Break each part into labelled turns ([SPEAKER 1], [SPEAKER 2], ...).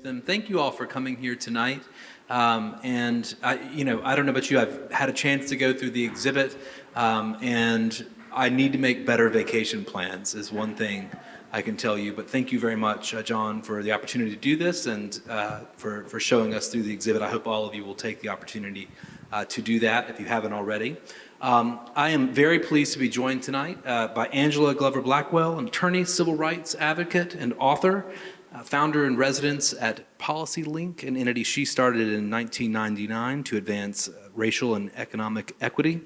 [SPEAKER 1] them. Thank you all for coming here tonight. And I don't know about you, I've had a chance to go through the exhibit, and I need to make better vacation plans is one thing I can tell you. But thank you very much, John, for the opportunity to do this and for showing us through the exhibit. I hope all of you will take the opportunity to do that if you haven't already. I am very pleased to be joined tonight by Angela Glover Blackwell, an attorney, civil rights advocate, and author, founder in residence at PolicyLink, an entity she started in 1999 to advance racial and economic equity.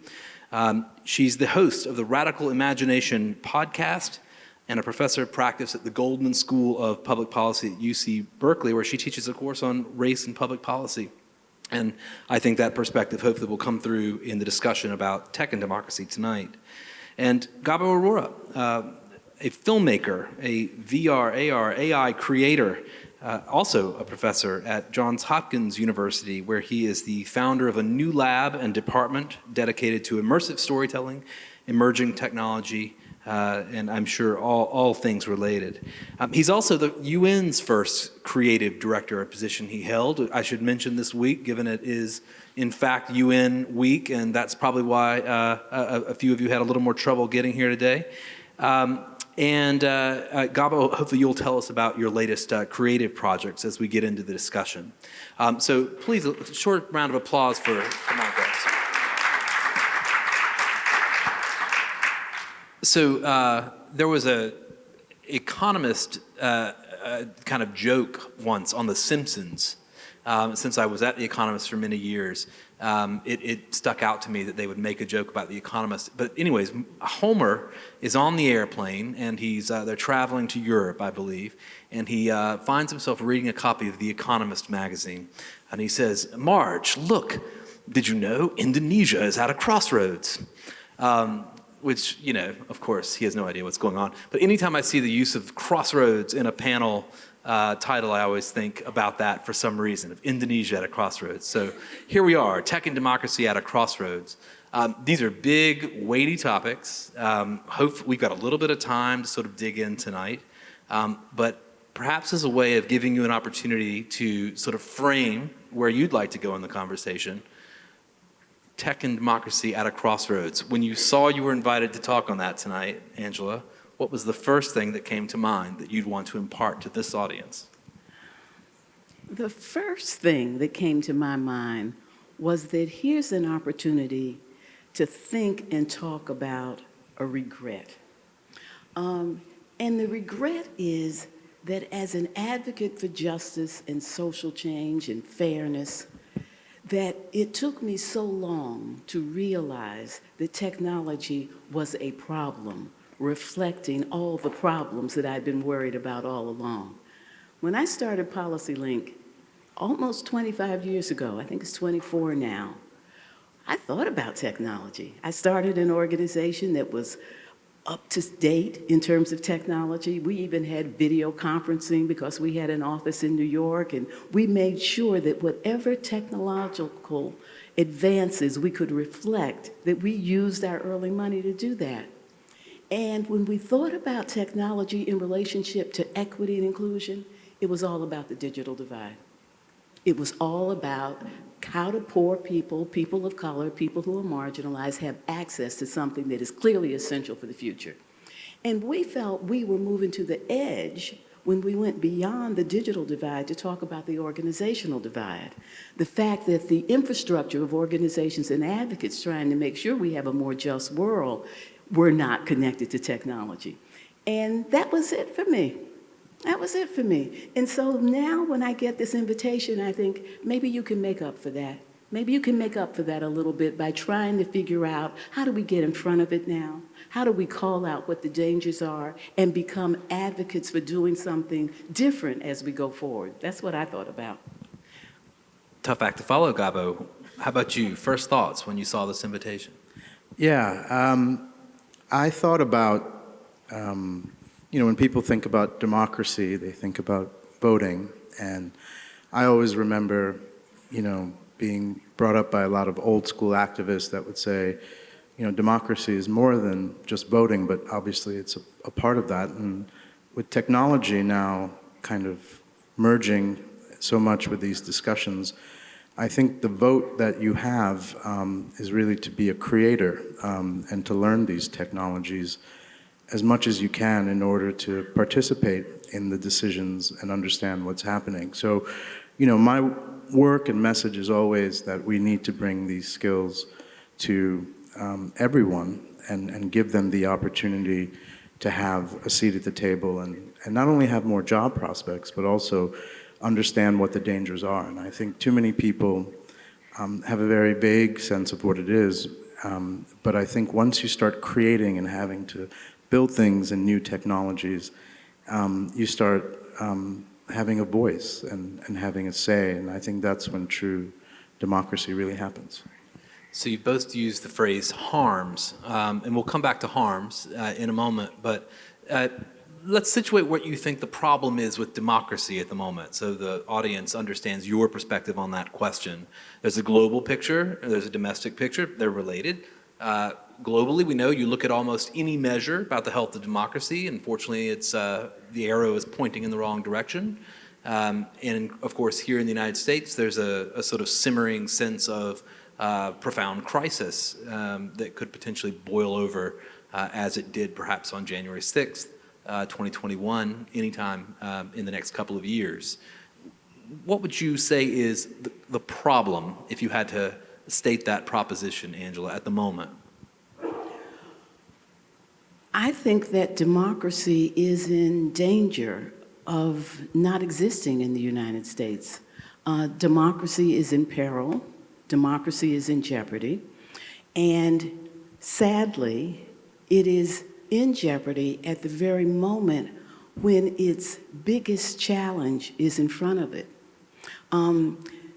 [SPEAKER 1] She's the host of the Radical Imagination podcast and a professor of practice at the Goldman School of Public Policy at UC Berkeley, where she teaches a course on race and public policy. And I think that perspective hopefully will come through in the discussion about tech and democracy tonight. And Gabo Arora, a filmmaker, a VR, AR, AI creator, also a professor at Johns Hopkins University, where he is the founder of a new lab and department dedicated to immersive storytelling, emerging technology, and I'm sure all things related. He's also the UN's first creative director, a position he held. I should mention this week, given it is in fact UN week, and that's probably why a few of you had a little more trouble getting here today. Gabo, hopefully you'll tell us about your latest creative projects as we get into the discussion. So please, a short round of applause for my guests. So there was a economist kind of joke once on The Simpsons. Since I was at The Economist for many years, it stuck out to me that they would make a joke about The Economist. But anyways, Homer is on the airplane, and they're traveling to Europe, I believe, and he finds himself reading a copy of The Economist magazine. And he says, "Marge, look, did you know Indonesia is at a crossroads?" Which, of course, he has no idea what's going on. But anytime I see the use of crossroads in a panel title, I always think about that for some reason, of Indonesia at a crossroads. So here we are, tech and democracy at a crossroads. These are big, weighty topics. Hopefully we've got a little bit of time to sort of dig in tonight. But perhaps as a way of giving you an opportunity to sort of frame where you'd like to go in the conversation, tech and democracy at a crossroads. When you saw you were invited to talk on that tonight, Angela, what was the first thing that came to mind that you'd want to impart to this audience?
[SPEAKER 2] The first thing that came to my mind was that here's an opportunity to think and talk about a regret. And the regret is that as an advocate for justice and social change and fairness, that it took me so long to realize that technology was a problem, reflecting all the problems that I'd been worried about all along. When I started PolicyLink almost 25 years ago, I think it's 24 now, I thought about technology. I started an organization that was up to date in terms of technology. We even had video conferencing because we had an office in New York, and we made sure that whatever technological advances we could reflect, that we used our early money to do that. And when we thought about technology in relationship to equity and inclusion, it was all about the digital divide. It was all about how do poor people, people of color, people who are marginalized have access to something that is clearly essential for the future. And we felt we were moving to the edge when we went beyond the digital divide to talk about the organizational divide. The fact that the infrastructure of organizations and advocates trying to make sure we have a more just world were not connected to technology. And that was it for me. That was it for me. And so now when I get this invitation, I think maybe you can make up for that. Maybe you can make up for that a little bit by trying to figure out how do we get in front of it now? How do we call out what the dangers are and become advocates for doing something different as we go forward? That's what I thought about.
[SPEAKER 1] Tough act to follow, Gabo. How about you? First thoughts when you saw this invitation?
[SPEAKER 3] Yeah, I thought about when people think about democracy, they think about voting. And I always remember, being brought up by a lot of old school activists that would say, democracy is more than just voting, but obviously it's a part of that. And with technology now kind of merging so much with these discussions. I think the vote that you have is really to be a creator and to learn these technologies as much as you can in order to participate in the decisions and understand what's happening. So, my work and message is always that we need to bring these skills to everyone and give them the opportunity to have a seat at the table and not only have more job prospects, but also understand what the dangers are. And I think too many people have a very vague sense of what it is, but I think once you start creating and having to build things and new technologies, you start having a voice and having a say, and I think that's when true democracy really happens.
[SPEAKER 1] So you both used the phrase harms, and we'll come back to harms in a moment, but let's situate what you think the problem is with democracy at the moment, so the audience understands your perspective on that question. There's a global picture, there's a domestic picture, they're related. Globally, we know you look at almost any measure about the health of democracy, unfortunately it's, the arrow is pointing in the wrong direction. And of course, here in the United States, there's a sort of simmering sense of profound crisis that could potentially boil over as it did perhaps on January 6th, 2021, anytime in the next couple of years. What would you say is the problem, if you had to state that proposition, Angela, at the moment?
[SPEAKER 2] I think that democracy is in danger of not existing in the United States. Democracy is in peril. Democracy is in jeopardy. And sadly, it is in jeopardy at the very moment when its biggest challenge is in front of it.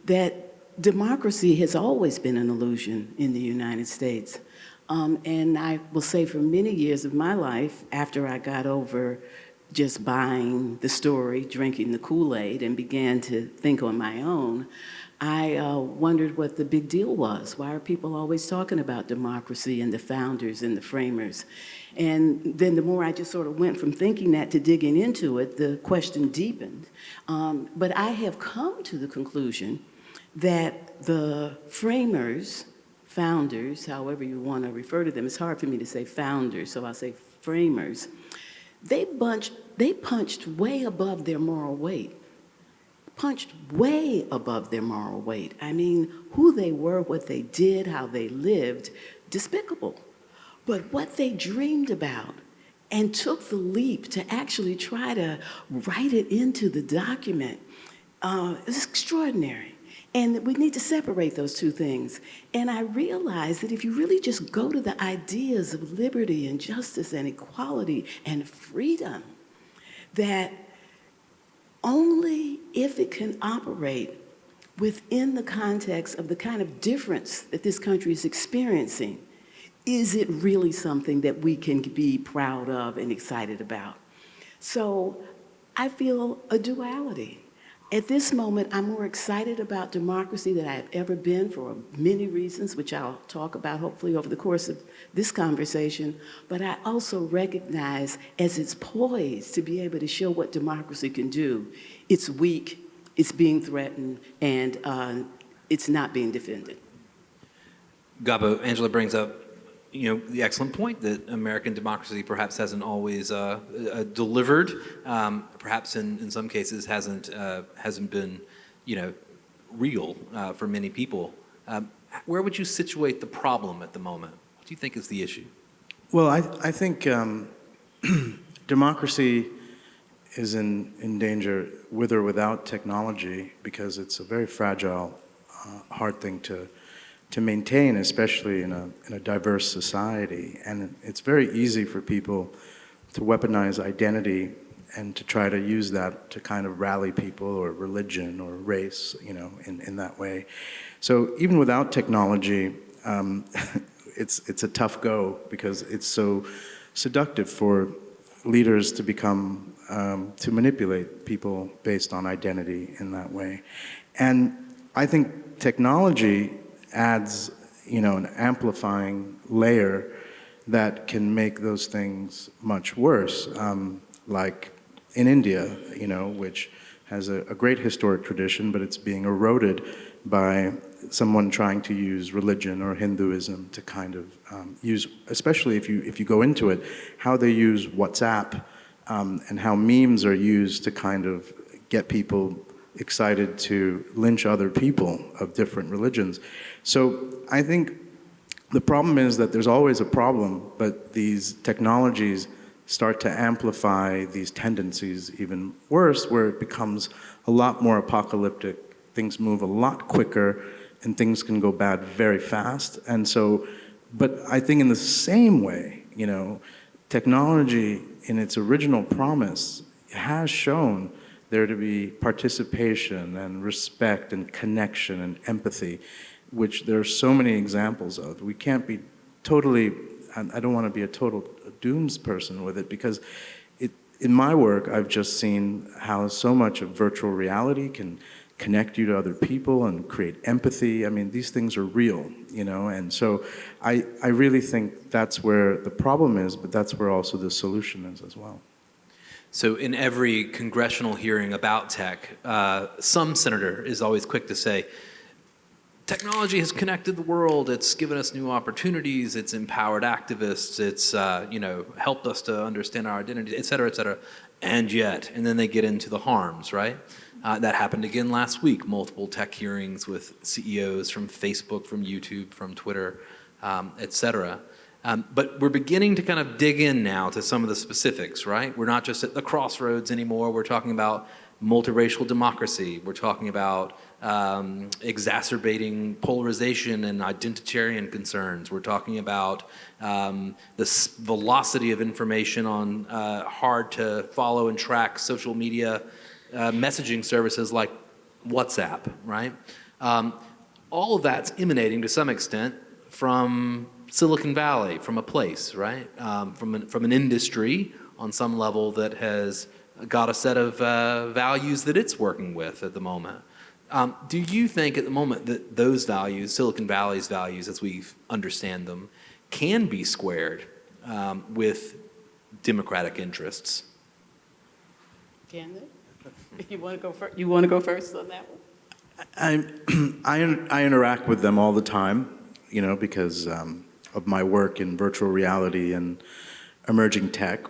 [SPEAKER 2] That democracy has always been an illusion in the United States. And I will say for many years of my life, after I got over just buying the story, drinking the Kool-Aid, and began to think on my own, I wondered what the big deal was. Why are people always talking about democracy and the founders and the framers? And then the more I just sort of went from thinking that to digging into it, the question deepened. But I have come to the conclusion that the framers, founders, however you want to refer to them, it's hard for me to say founders, so I'll say framers, they punched way above their moral weight. Punched way above their moral weight. I mean, who they were, what they did, how they lived, despicable. But what they dreamed about and took the leap to actually try to write it into the document is extraordinary. And we need to separate those two things. And I realized that if you really just go to the ideas of liberty and justice and equality and freedom, that only if it can operate within the context of the kind of difference that this country is experiencing, is it really something that we can be proud of and excited about? So I feel a duality. At this moment, I'm more excited about democracy than I have ever been for many reasons, which I'll talk about hopefully over the course of this conversation. But I also recognize as it's poised to be able to show what democracy can do, it's weak, it's being threatened, and it's not being defended.
[SPEAKER 1] Gabo, Angela brings up the excellent point that American democracy perhaps hasn't always delivered, perhaps in some cases hasn't been, real for many people. Where would you situate the problem at the moment? What do you think is the issue?
[SPEAKER 3] Well, I think democracy is in danger with or without technology because it's a very fragile, hard thing to maintain, especially in a diverse society. And it's very easy for people to weaponize identity and to try to use that to kind of rally people or religion or race, in that way. So even without technology, it's a tough go because it's so seductive for leaders to become, to manipulate people based on identity in that way. And I think technology adds, an amplifying layer that can make those things much worse, like in India, which has a great historic tradition, but it's being eroded by someone trying to use religion or Hinduism to kind of use, especially if you go into it, how they use WhatsApp and how memes are used to kind of get people excited to lynch other people of different religions. So I think the problem is that there's always a problem, but these technologies start to amplify these tendencies even worse, where it becomes a lot more apocalyptic. Things move a lot quicker, and things can go bad very fast. And so, but I think in the same way, you know, technology in its original promise has shown there to be participation and respect and connection and empathy, which there are so many examples of. We can't be totally, I don't want to be a total dooms person with it, because in my work, I've just seen how so much of virtual reality can connect you to other people and create empathy. I mean, these things are real, you know, and so I really think that's where the problem is, but that's where also the solution is as well.
[SPEAKER 1] So in every congressional hearing about tech, some senator is always quick to say, technology has connected the world, it's given us new opportunities, it's empowered activists, it's you know, helped us to understand our identity, et cetera, and yet, and then they get into the harms, right? That happened again last week, multiple tech hearings with CEOs from Facebook, from YouTube, from Twitter, et cetera. But we're beginning to kind of dig in now to some of the specifics, right? We're not just at the crossroads anymore. We're talking about multiracial democracy. We're talking about exacerbating polarization and identitarian concerns. We're talking about the velocity of information on hard to follow and track social media messaging services like WhatsApp, right? All of that's emanating to some extent from Silicon Valley, from a place, right? From an industry on some level that has got a set of values that it's working with at the moment. Do you think at the moment that those values, Silicon Valley's values as we understand them, can be squared with democratic interests?
[SPEAKER 2] Can they? You want to go first? You want to go first on that one?
[SPEAKER 3] I interact with them all the time, you know, because of my work in virtual reality and emerging tech.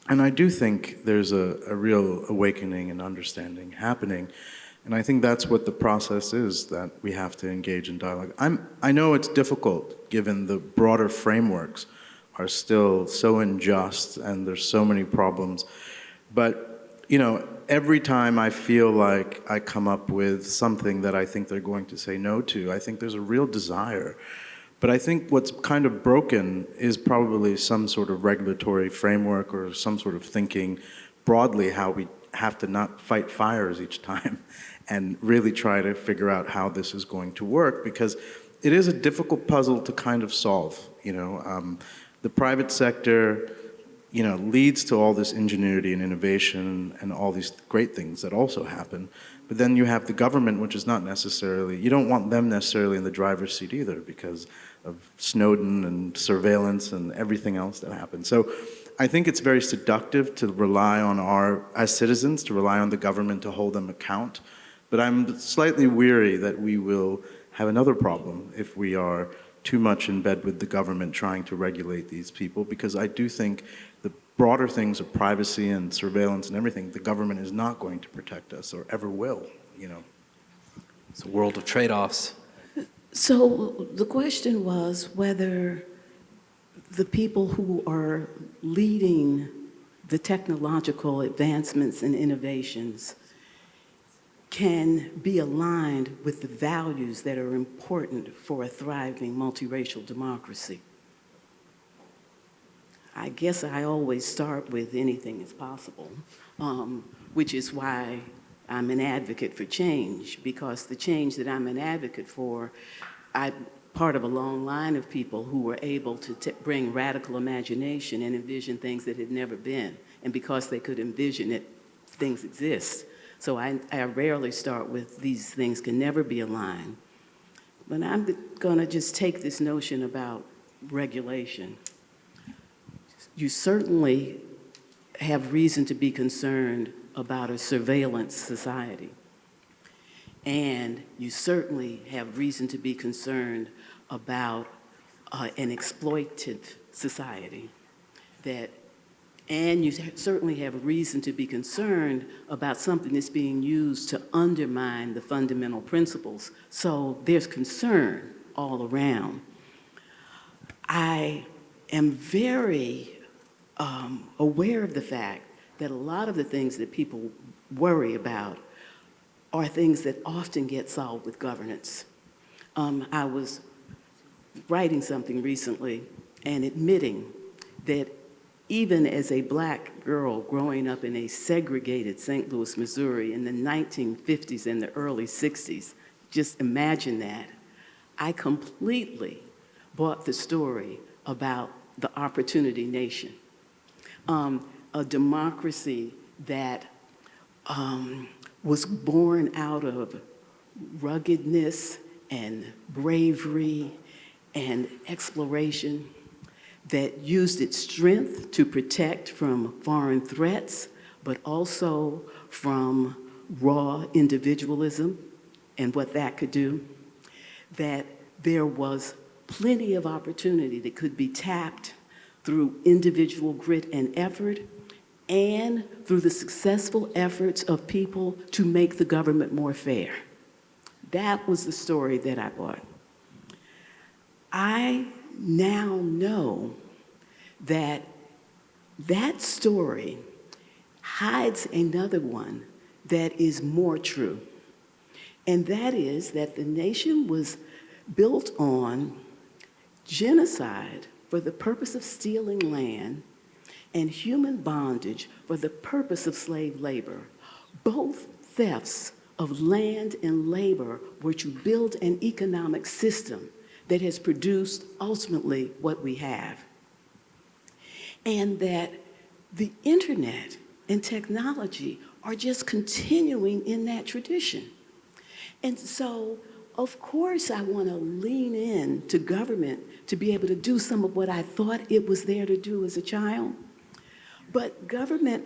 [SPEAKER 3] And I do think there's a real awakening and understanding happening. And I think that's what the process is, that we have to engage in dialogue. I know it's difficult, given the broader frameworks are still so unjust and there's so many problems. But, you know, every time I feel like I come up with something that I think they're going to say no to, I think there's a real desire. But I think what's kind of broken is probably some sort of regulatory framework or some sort of thinking broadly how we have to not fight fires each time and really try to figure out how this is going to work, because it is a difficult puzzle to kind of solve. You know, the private sector, you know, leads to all this ingenuity and innovation and all these great things that also happen. But then you have the government, which is not necessarily, you don't want them necessarily in the driver's seat either because of Snowden and surveillance and everything else that happens. So I think it's very seductive to rely on as citizens, to rely on the government to hold them account. But I'm slightly weary that we will have another problem if we are too much in bed with the government trying to regulate these people, because I do think the broader things of privacy and surveillance and everything, the government is not going to protect us or ever will, you know.
[SPEAKER 1] It's a world of trade-offs.
[SPEAKER 2] So the question was whether the people who are leading the technological advancements and innovations can be aligned with the values that are important for a thriving multiracial democracy. I guess I always start with anything is possible, which is why I'm an advocate for change, because the change that I'm an advocate for, I'm part of a long line of people who were able to bring radical imagination and envision things that had never been. And because they could envision it, things exist. So I rarely start with these things can never be aligned. But I'm going to just take this notion about regulation. You certainly have reason to be concerned about a surveillance society. And you certainly have reason to be concerned about an exploitative society and you certainly have reason to be concerned about something that's being used to undermine the fundamental principles. So there's concern all around. I am very aware of the fact that a lot of the things that people worry about are things that often get solved with governance. I was writing something recently and admitting that even as a black girl growing up in a segregated St. Louis, Missouri in the 1950s and the early 60s, just imagine that, I completely bought the story about the Opportunity Nation, a democracy that was born out of ruggedness and bravery and exploration, that used its strength to protect from foreign threats, but also from raw individualism and what that could do, that there was plenty of opportunity that could be tapped through individual grit and effort and through the successful efforts of people to make the government more fair. That was the story that I bought. I now know that that story hides another one that is more true. And that is that the nation was built on genocide for the purpose of stealing land and human bondage for the purpose of slave labor. Both thefts of land and labor were to build an economic system that has produced ultimately what we have. And that the internet and technology are just continuing in that tradition. And so, of course, I want to lean in to government to be able to do some of what I thought it was there to do as a child. But government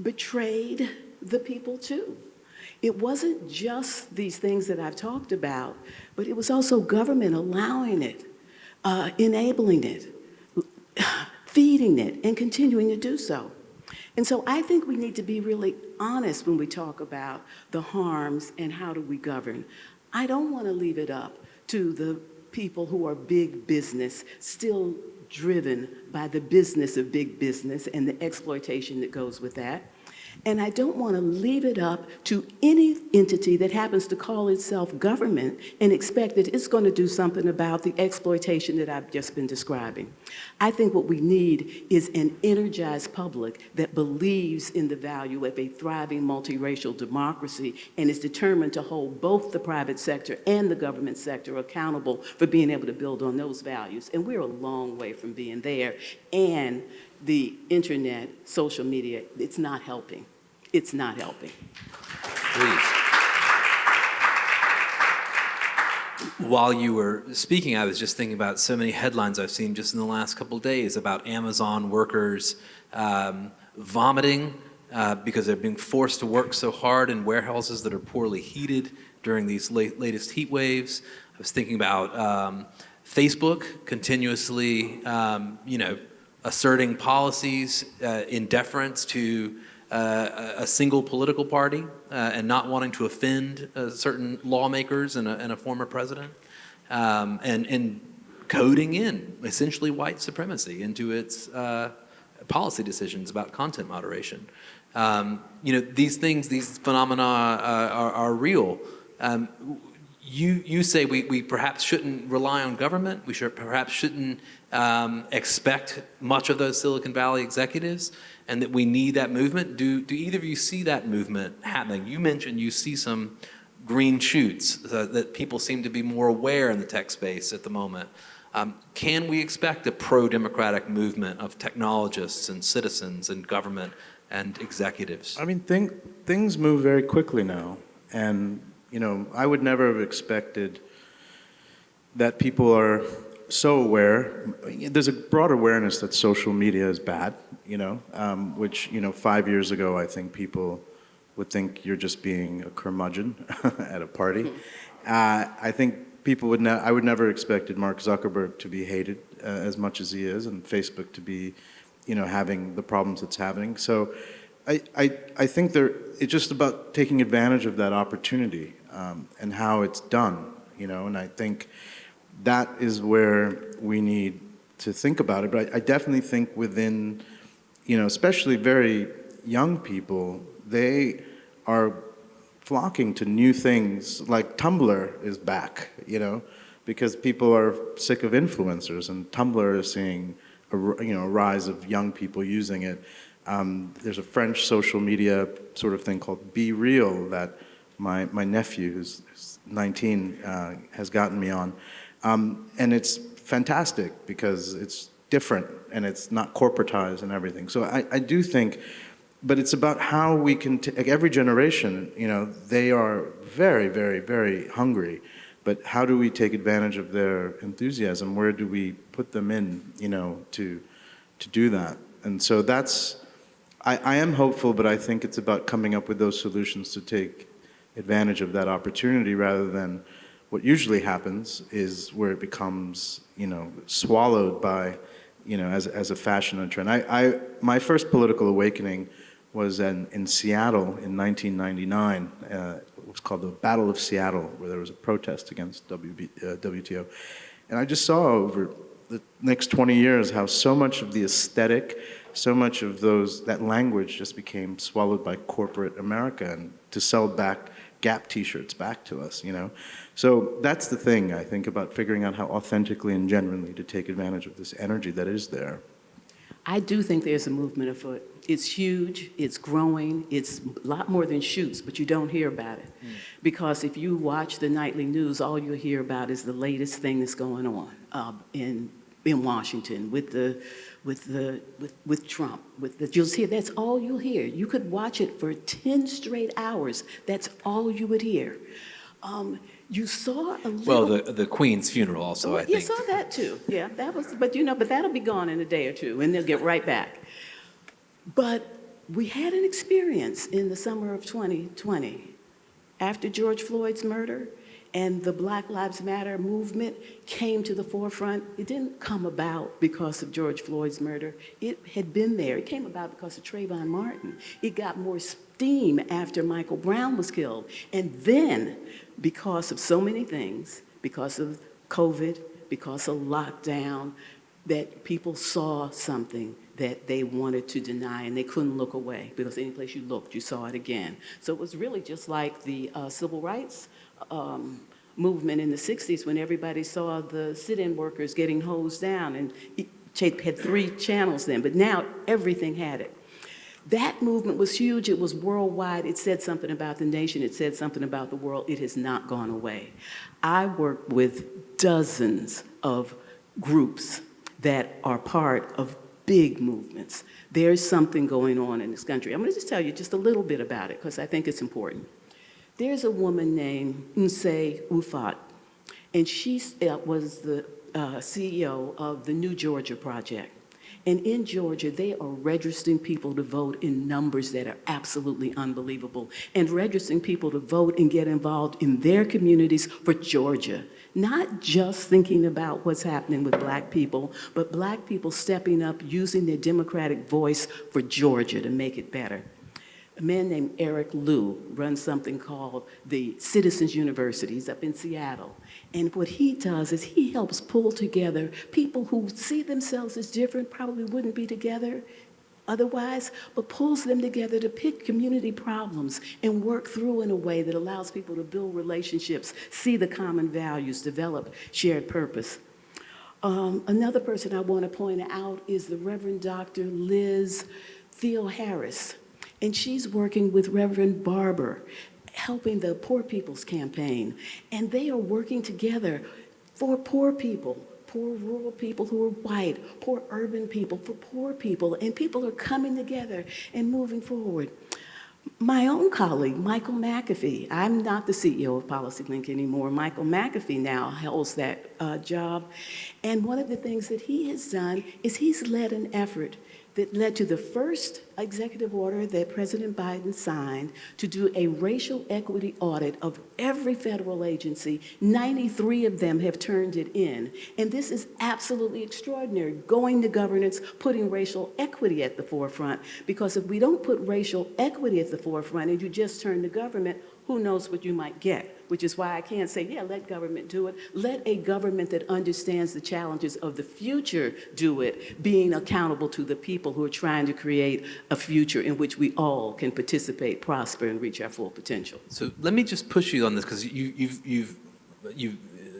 [SPEAKER 2] betrayed the people too. It wasn't just these things that I've talked about, but it was also government allowing it, enabling it, feeding it, and continuing to do so. And so I think we need to be really honest when we talk about the harms and how do we govern. I don't want to leave it up to the people who are big business, still driven by the business of big business and the exploitation that goes with that. And I don't want to leave it up to any entity that happens to call itself government and expect that it's going to do something about the exploitation that I've just been describing. I think what we need is an energized public that believes in the value of a thriving multiracial democracy and is determined to hold both the private sector and the government sector accountable for being able to build on those values. And we're a long way from being there. And the internet, social media, it's not helping. It's not helping.
[SPEAKER 1] Please. While you were speaking, I was just thinking about so many headlines I've seen just in the last couple of days about Amazon workers vomiting because they're being forced to work so hard in warehouses that are poorly heated during these latest heat waves. I was thinking about Facebook continuously, asserting policies in deference to a single political party and not wanting to offend certain lawmakers and a former president, and coding in essentially white supremacy into its policy decisions about content moderation. These things, these phenomena are real. You say we perhaps shouldn't rely on government. We perhaps shouldn't expect much of those Silicon Valley executives, and that we need that movement. Do either of you see that movement happening? You mentioned you see some green shoots that people seem to be more aware in the tech space at the moment. Can we expect a pro-democratic movement of technologists and citizens and government and executives?
[SPEAKER 3] I mean, things move very quickly now, and I would never have expected that people are so aware. There's a broad awareness that social media is bad, which 5 years ago I think people would think you're just being a curmudgeon at a party. I think people would I would never expected Mark Zuckerberg to be hated as much as he is, and Facebook to be, having the problems it's having. So I think it's just about taking advantage of that opportunity and how it's done, and I think that is where we need to think about it. But I definitely think within, especially very young people, they are flocking to new things. Like Tumblr is back, because people are sick of influencers, and Tumblr is seeing a rise of young people using it. There's a French social media sort of thing called Be Real that my nephew, who's 19, has gotten me on. And it's fantastic because it's different and it's not corporatized and everything. So I do think, but it's about how we can, every generation, they are very, very, very hungry. But how do we take advantage of their enthusiasm? Where do we put them in, to do that? And so I am hopeful, but I think it's about coming up with those solutions to take advantage of that opportunity rather than what usually happens is where it becomes, swallowed by, as a fashion and trend. My first political awakening was in Seattle in 1999. It was called the Battle of Seattle, where there was a protest against WTO. And I just saw over the next 20 years how so much of the aesthetic, so much of that language just became swallowed by corporate America and to sell back Gap t-shirts back to us, So that's the thing, I think, about figuring out how authentically and genuinely to take advantage of this energy that is there.
[SPEAKER 2] I do think there's a movement afoot. It's huge, it's growing, it's a lot more than shoots, but you don't hear about it. Because if you watch the nightly news, all you'll hear about is the latest thing that's going on in Washington with Trump. You'll hear, that's all you'll hear. You could watch it for 10 straight hours. That's all you would hear. You saw a little...
[SPEAKER 1] Well, the Queen's funeral also, I think.
[SPEAKER 2] You saw that too. Yeah, that was, but that'll be gone in a day or two, and they'll get right back. But we had an experience in the summer of 2020, after George Floyd's murder, and the Black Lives Matter movement came to the forefront. It didn't come about because of George Floyd's murder. It had been there. It came about because of Trayvon Martin. It got more steam after Michael Brown was killed. And then, because of so many things, because of COVID, because of lockdown, that people saw something that they wanted to deny, and they couldn't look away, because any place you looked, you saw it again. So it was really just like the civil rights movement in the 60s, when everybody saw the sit-in workers getting hosed down, and it had 3 channels then, but now everything had it. That movement was huge. It was worldwide. It said something about the nation. It said something about the world. It has not gone away. I work with dozens of groups that are part of big movements. There's something going on in this country. I'm going to just tell you just a little bit about it, because I think it's important. There's a woman named Nsé Ufot, and she was the CEO of the New Georgia Project. And in Georgia, they are registering people to vote in numbers that are absolutely unbelievable, and registering people to vote and get involved in their communities for Georgia. Not just thinking about what's happening with Black people, but Black people stepping up, using their democratic voice for Georgia to make it better. A man named Eric Liu runs something called the Citizens University. He's up in Seattle. And what he does is he helps pull together people who see themselves as different, probably wouldn't be together otherwise, but pulls them together to pick community problems and work through in a way that allows people to build relationships, see the common values, develop shared purpose. Another person I want to point out is the Reverend Dr. Liz Theo-Harris. And she's working with Reverend Barber, helping the Poor People's Campaign. And they are working together for poor people, poor rural people who are white, poor urban people, for poor people. And people are coming together and moving forward. My own colleague, Michael McAfee, I'm not the CEO of PolicyLink anymore. Michael McAfee now holds that job. And one of the things that he has done is he's led an effort that led to the first executive order that President Biden signed to do a racial equity audit of every federal agency. 93 of them have turned it in. And this is absolutely extraordinary, going to governance, putting racial equity at the forefront. Because if we don't put racial equity at the forefront and you just turn to government, who knows what you might get? Which is why I can't say, yeah, let government do it. Let a government that understands the challenges of the future do it, being accountable to the people who are trying to create a future in which we all can participate, prosper, and reach our full potential.
[SPEAKER 1] So let me just push you on this, because you've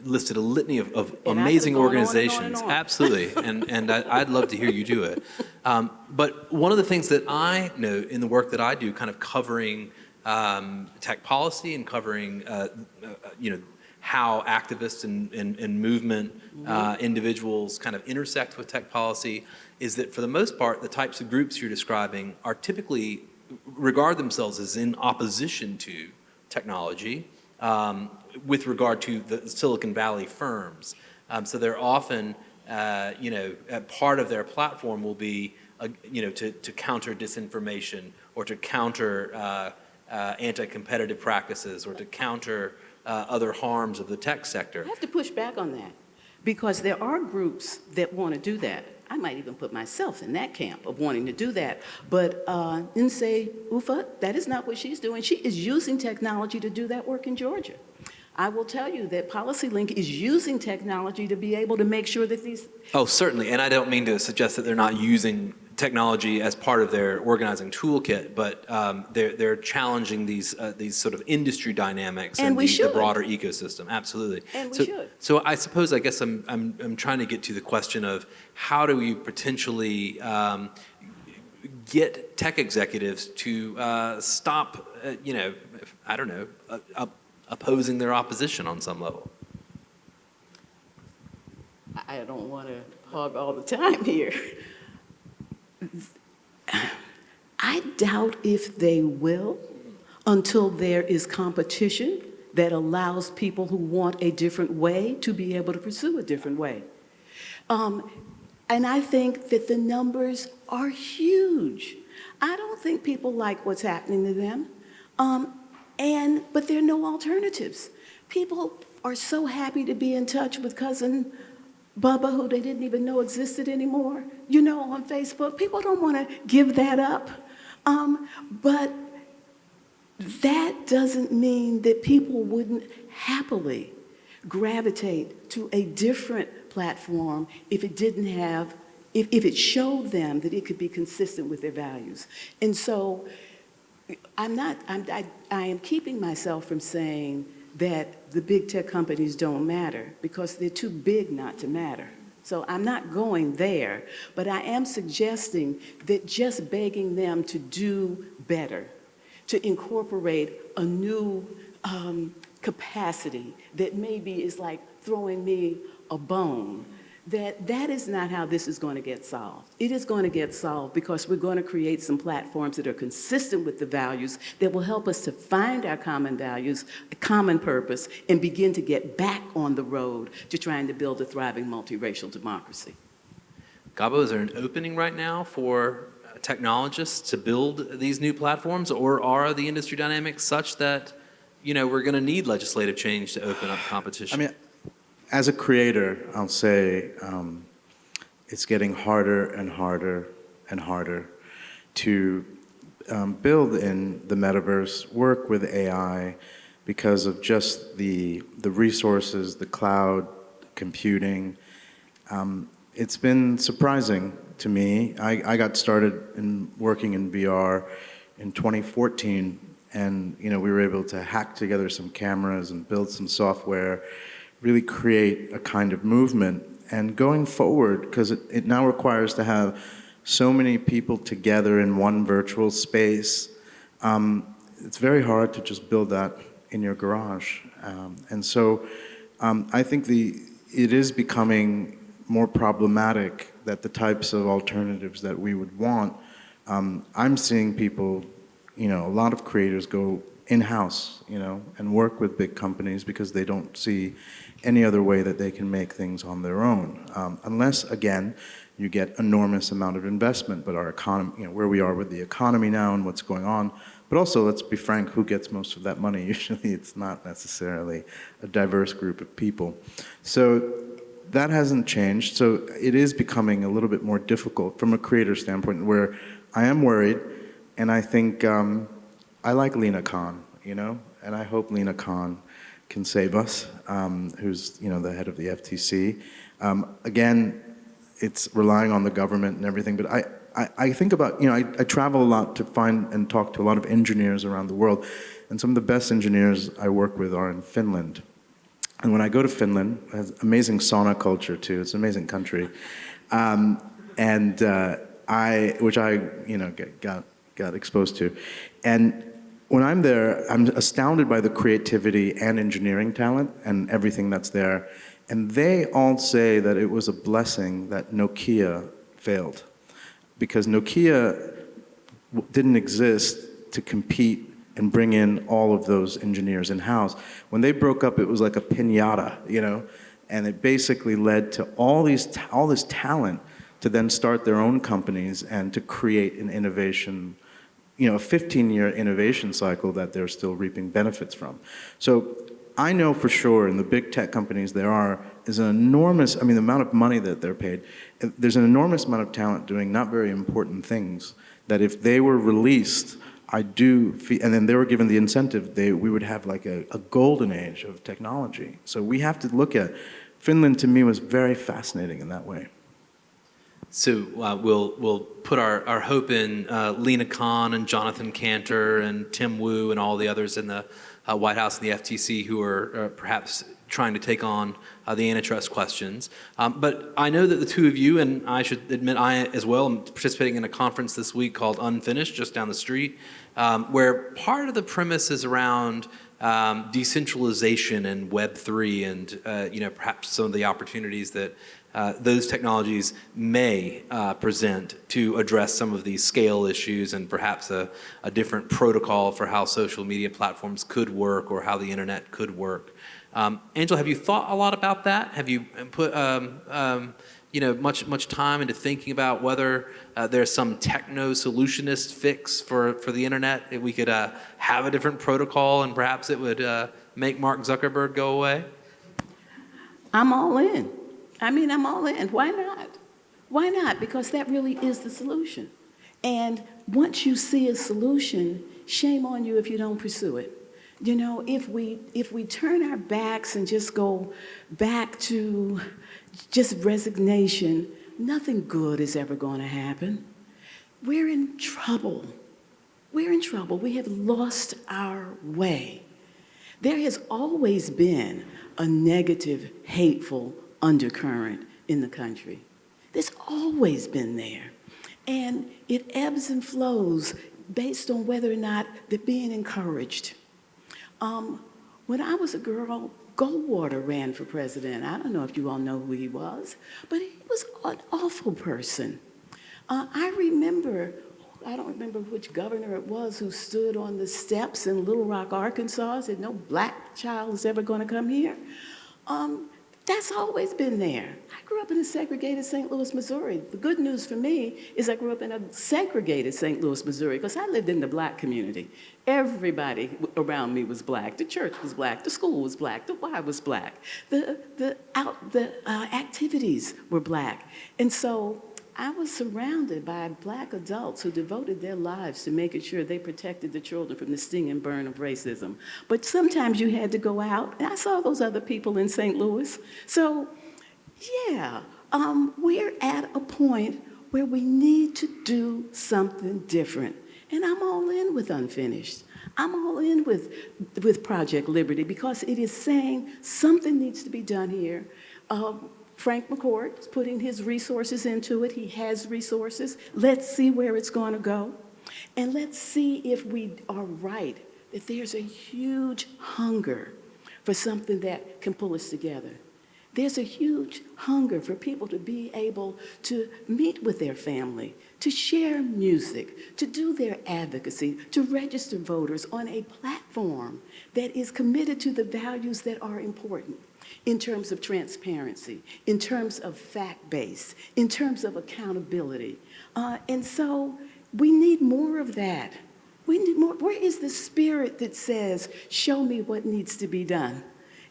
[SPEAKER 1] listed a litany of
[SPEAKER 2] And
[SPEAKER 1] amazing
[SPEAKER 2] I could go on and on
[SPEAKER 1] organizations.
[SPEAKER 2] and on.
[SPEAKER 1] Absolutely, and I'd love to hear you do it. But one of the things that I know in the work that I do, kind of covering tech policy and covering, how activists and movement individuals kind of intersect with tech policy, is that for the most part, the types of groups you're describing are typically regard themselves as in opposition to technology with regard to the Silicon Valley firms. So they're often, part of their platform will be, to counter disinformation or to counter anti-competitive practices or to counter other harms of the tech sector.
[SPEAKER 2] I have to push back on that because there are groups that want to do that. I might even put myself in that camp of wanting to do that. But Nsé Ufa, that is not what she's doing. She is using technology to do that work in Georgia. I will tell you that PolicyLink is using technology to be able to make sure that these...
[SPEAKER 1] Oh, certainly. And I don't mean to suggest that they're not using technology as part of their organizing toolkit, but they're challenging these sort of industry dynamics and the broader ecosystem. Absolutely.
[SPEAKER 2] And we should.
[SPEAKER 1] So I suppose, I guess I'm trying to get to the question of how do we potentially get tech executives to stop, opposing their opposition on some level?
[SPEAKER 2] I don't want to hog all the time here. I doubt if they will until there is competition that allows people who want a different way to be able to pursue a different way. And I think that the numbers are huge. I don't think people like what's happening to them. But there are no alternatives. People are so happy to be in touch with cousin Bubba, who they didn't even know existed anymore, on Facebook. People don't want to give that up. But that doesn't mean that people wouldn't happily gravitate to a different platform if it didn't have, if it showed them that it could be consistent with their values. And so I am keeping myself from saying that the big tech companies don't matter because they're too big not to matter. So I'm not going there, but I am suggesting that just begging them to do better, to incorporate a new capacity that maybe is like throwing me a bone, that is not how this is going to get solved. It is going to get solved because we're going to create some platforms that are consistent with the values that will help us to find our common values, a common purpose, and begin to get back on the road to trying to build a thriving multiracial democracy.
[SPEAKER 1] Gabo, is there an opening right now for technologists to build these new platforms, or are the industry dynamics such that, we're going to need legislative change to open up competition?
[SPEAKER 3] I mean, as a creator, I'll say it's getting harder and harder and harder to build in the metaverse, work with AI, because of just the resources, the cloud computing. It's been surprising to me. I got started in working in VR in 2014, and we were able to hack together some cameras and build some software, really create a kind of movement. And going forward, because it now requires to have so many people together in one virtual space, it's very hard to just build that in your garage. And so I think it is becoming more problematic that the types of alternatives that we would want, I'm seeing people, a lot of creators go in-house, and work with big companies because they don't see any other way that they can make things on their own. Unless, again, you get enormous amount of investment, but our economy, where we are with the economy now and what's going on. But also, let's be frank, who gets most of that money? Usually it's not necessarily a diverse group of people. So that hasn't changed. So it is becoming a little bit more difficult from a creator standpoint, where I am worried, and I think I like Lena Khan, and I hope Lena Khan can save us, who's the head of the FTC. Again, it's relying on the government and everything, but I think about, I travel a lot to find and talk to a lot of engineers around the world, and some of the best engineers I work with are in Finland. And when I go to Finland, it has amazing sauna culture too. It's an amazing country, which I got exposed to, and when I'm there, I'm astounded by the creativity and engineering talent and everything that's there. And they all say that it was a blessing that Nokia failed, because Nokia didn't exist to compete and bring in all of those engineers in-house. When they broke up, it was like a piñata, and it basically led to all this talent to then start their own companies and to create an innovation, a 15-year innovation cycle that they're still reaping benefits from. So I know for sure in the big tech companies is an enormous, the amount of money that they're paid, there's an enormous amount of talent doing not very important things that if they were released, and then they were given the incentive, we would have like a golden age of technology. So we have to look at, Finland to me was very fascinating in that way.
[SPEAKER 1] So we'll put our hope in Lena Khan and Jonathan Cantor and Tim Wu and all the others in the White House and the FTC who are perhaps trying to take on the antitrust questions. But I know that the two of you, and I should admit I as well, am participating in a conference this week called Unfinished, just down the street, where part of the premise is around decentralization and Web3 and perhaps some of the opportunities that those technologies may present to address some of these scale issues and perhaps a different protocol for how social media platforms could work or how the internet could work. Angela, have you thought a lot about that? Have you put much time into thinking about whether there's some techno-solutionist fix for the internet? If we could have a different protocol and perhaps it would make Mark Zuckerberg go away?
[SPEAKER 2] I'm all in. I'm all in. Why not? Why not? Because that really is the solution. And once you see a solution, shame on you if you don't pursue it. If we turn our backs and just go back to just resignation, nothing good is ever going to happen. We're in trouble. We're in trouble. We have lost our way. There has always been a negative, hateful undercurrent in the country. There's always been there. And it ebbs and flows based on whether or not they're being encouraged. When I was a girl, Goldwater ran for president. I don't know if you all know who he was, but he was an awful person. I don't remember which governor it was who stood on the steps in Little Rock, Arkansas, and said, no black child is ever going to come here. That's always been there. I grew up in a segregated St. Louis, Missouri. The good news for me is I grew up in a segregated St. Louis, Missouri, because I lived in the black community. Everybody around me was black. The church was black. The school was black. The Y was black. The activities were black. And so I was surrounded by black adults who devoted their lives to making sure they protected the children from the sting and burn of racism. But sometimes you had to go out, and I saw those other people in St. Louis. So, yeah, we're at a point where we need to do something different. And I'm all in with Unfinished. I'm all in with Project Liberty because it is saying something needs to be done here. Frank McCourt is putting his resources into it. He has resources. Let's see where it's going to go. And let's see if we are right, that there's a huge hunger for something that can pull us together. There's a huge hunger for people to be able to meet with their family, to share music, to do their advocacy, to register voters on a platform that is committed to the values that are important in terms of transparency, in terms of fact-based, in terms of accountability. And so we need more of that. We need more. Where is the spirit that says, show me what needs to be done,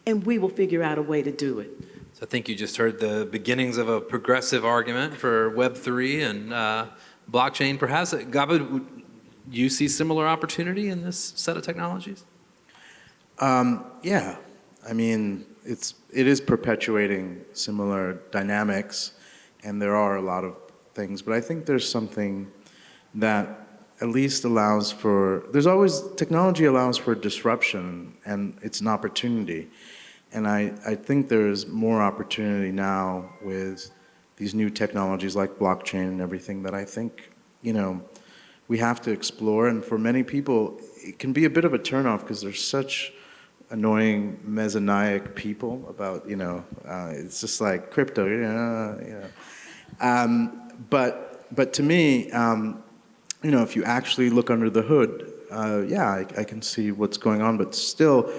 [SPEAKER 2] and we will figure out a way to do it?
[SPEAKER 1] So I think you just heard the beginnings of a progressive argument for Web3 and blockchain, perhaps. Gabo, would you see similar opportunity in this set of technologies?
[SPEAKER 3] Yeah, I mean, it is perpetuating similar dynamics, and there are a lot of things, but I think there's something that at least allows for, technology allows for disruption, and it's an opportunity. And I think there's more opportunity now with these new technologies like blockchain and everything that I think, we have to explore. And for many people, it can be a bit of a turnoff because there's such annoying Messianic people about, it's just like crypto, But to me, if you actually look under the hood, I can see what's going on, but still,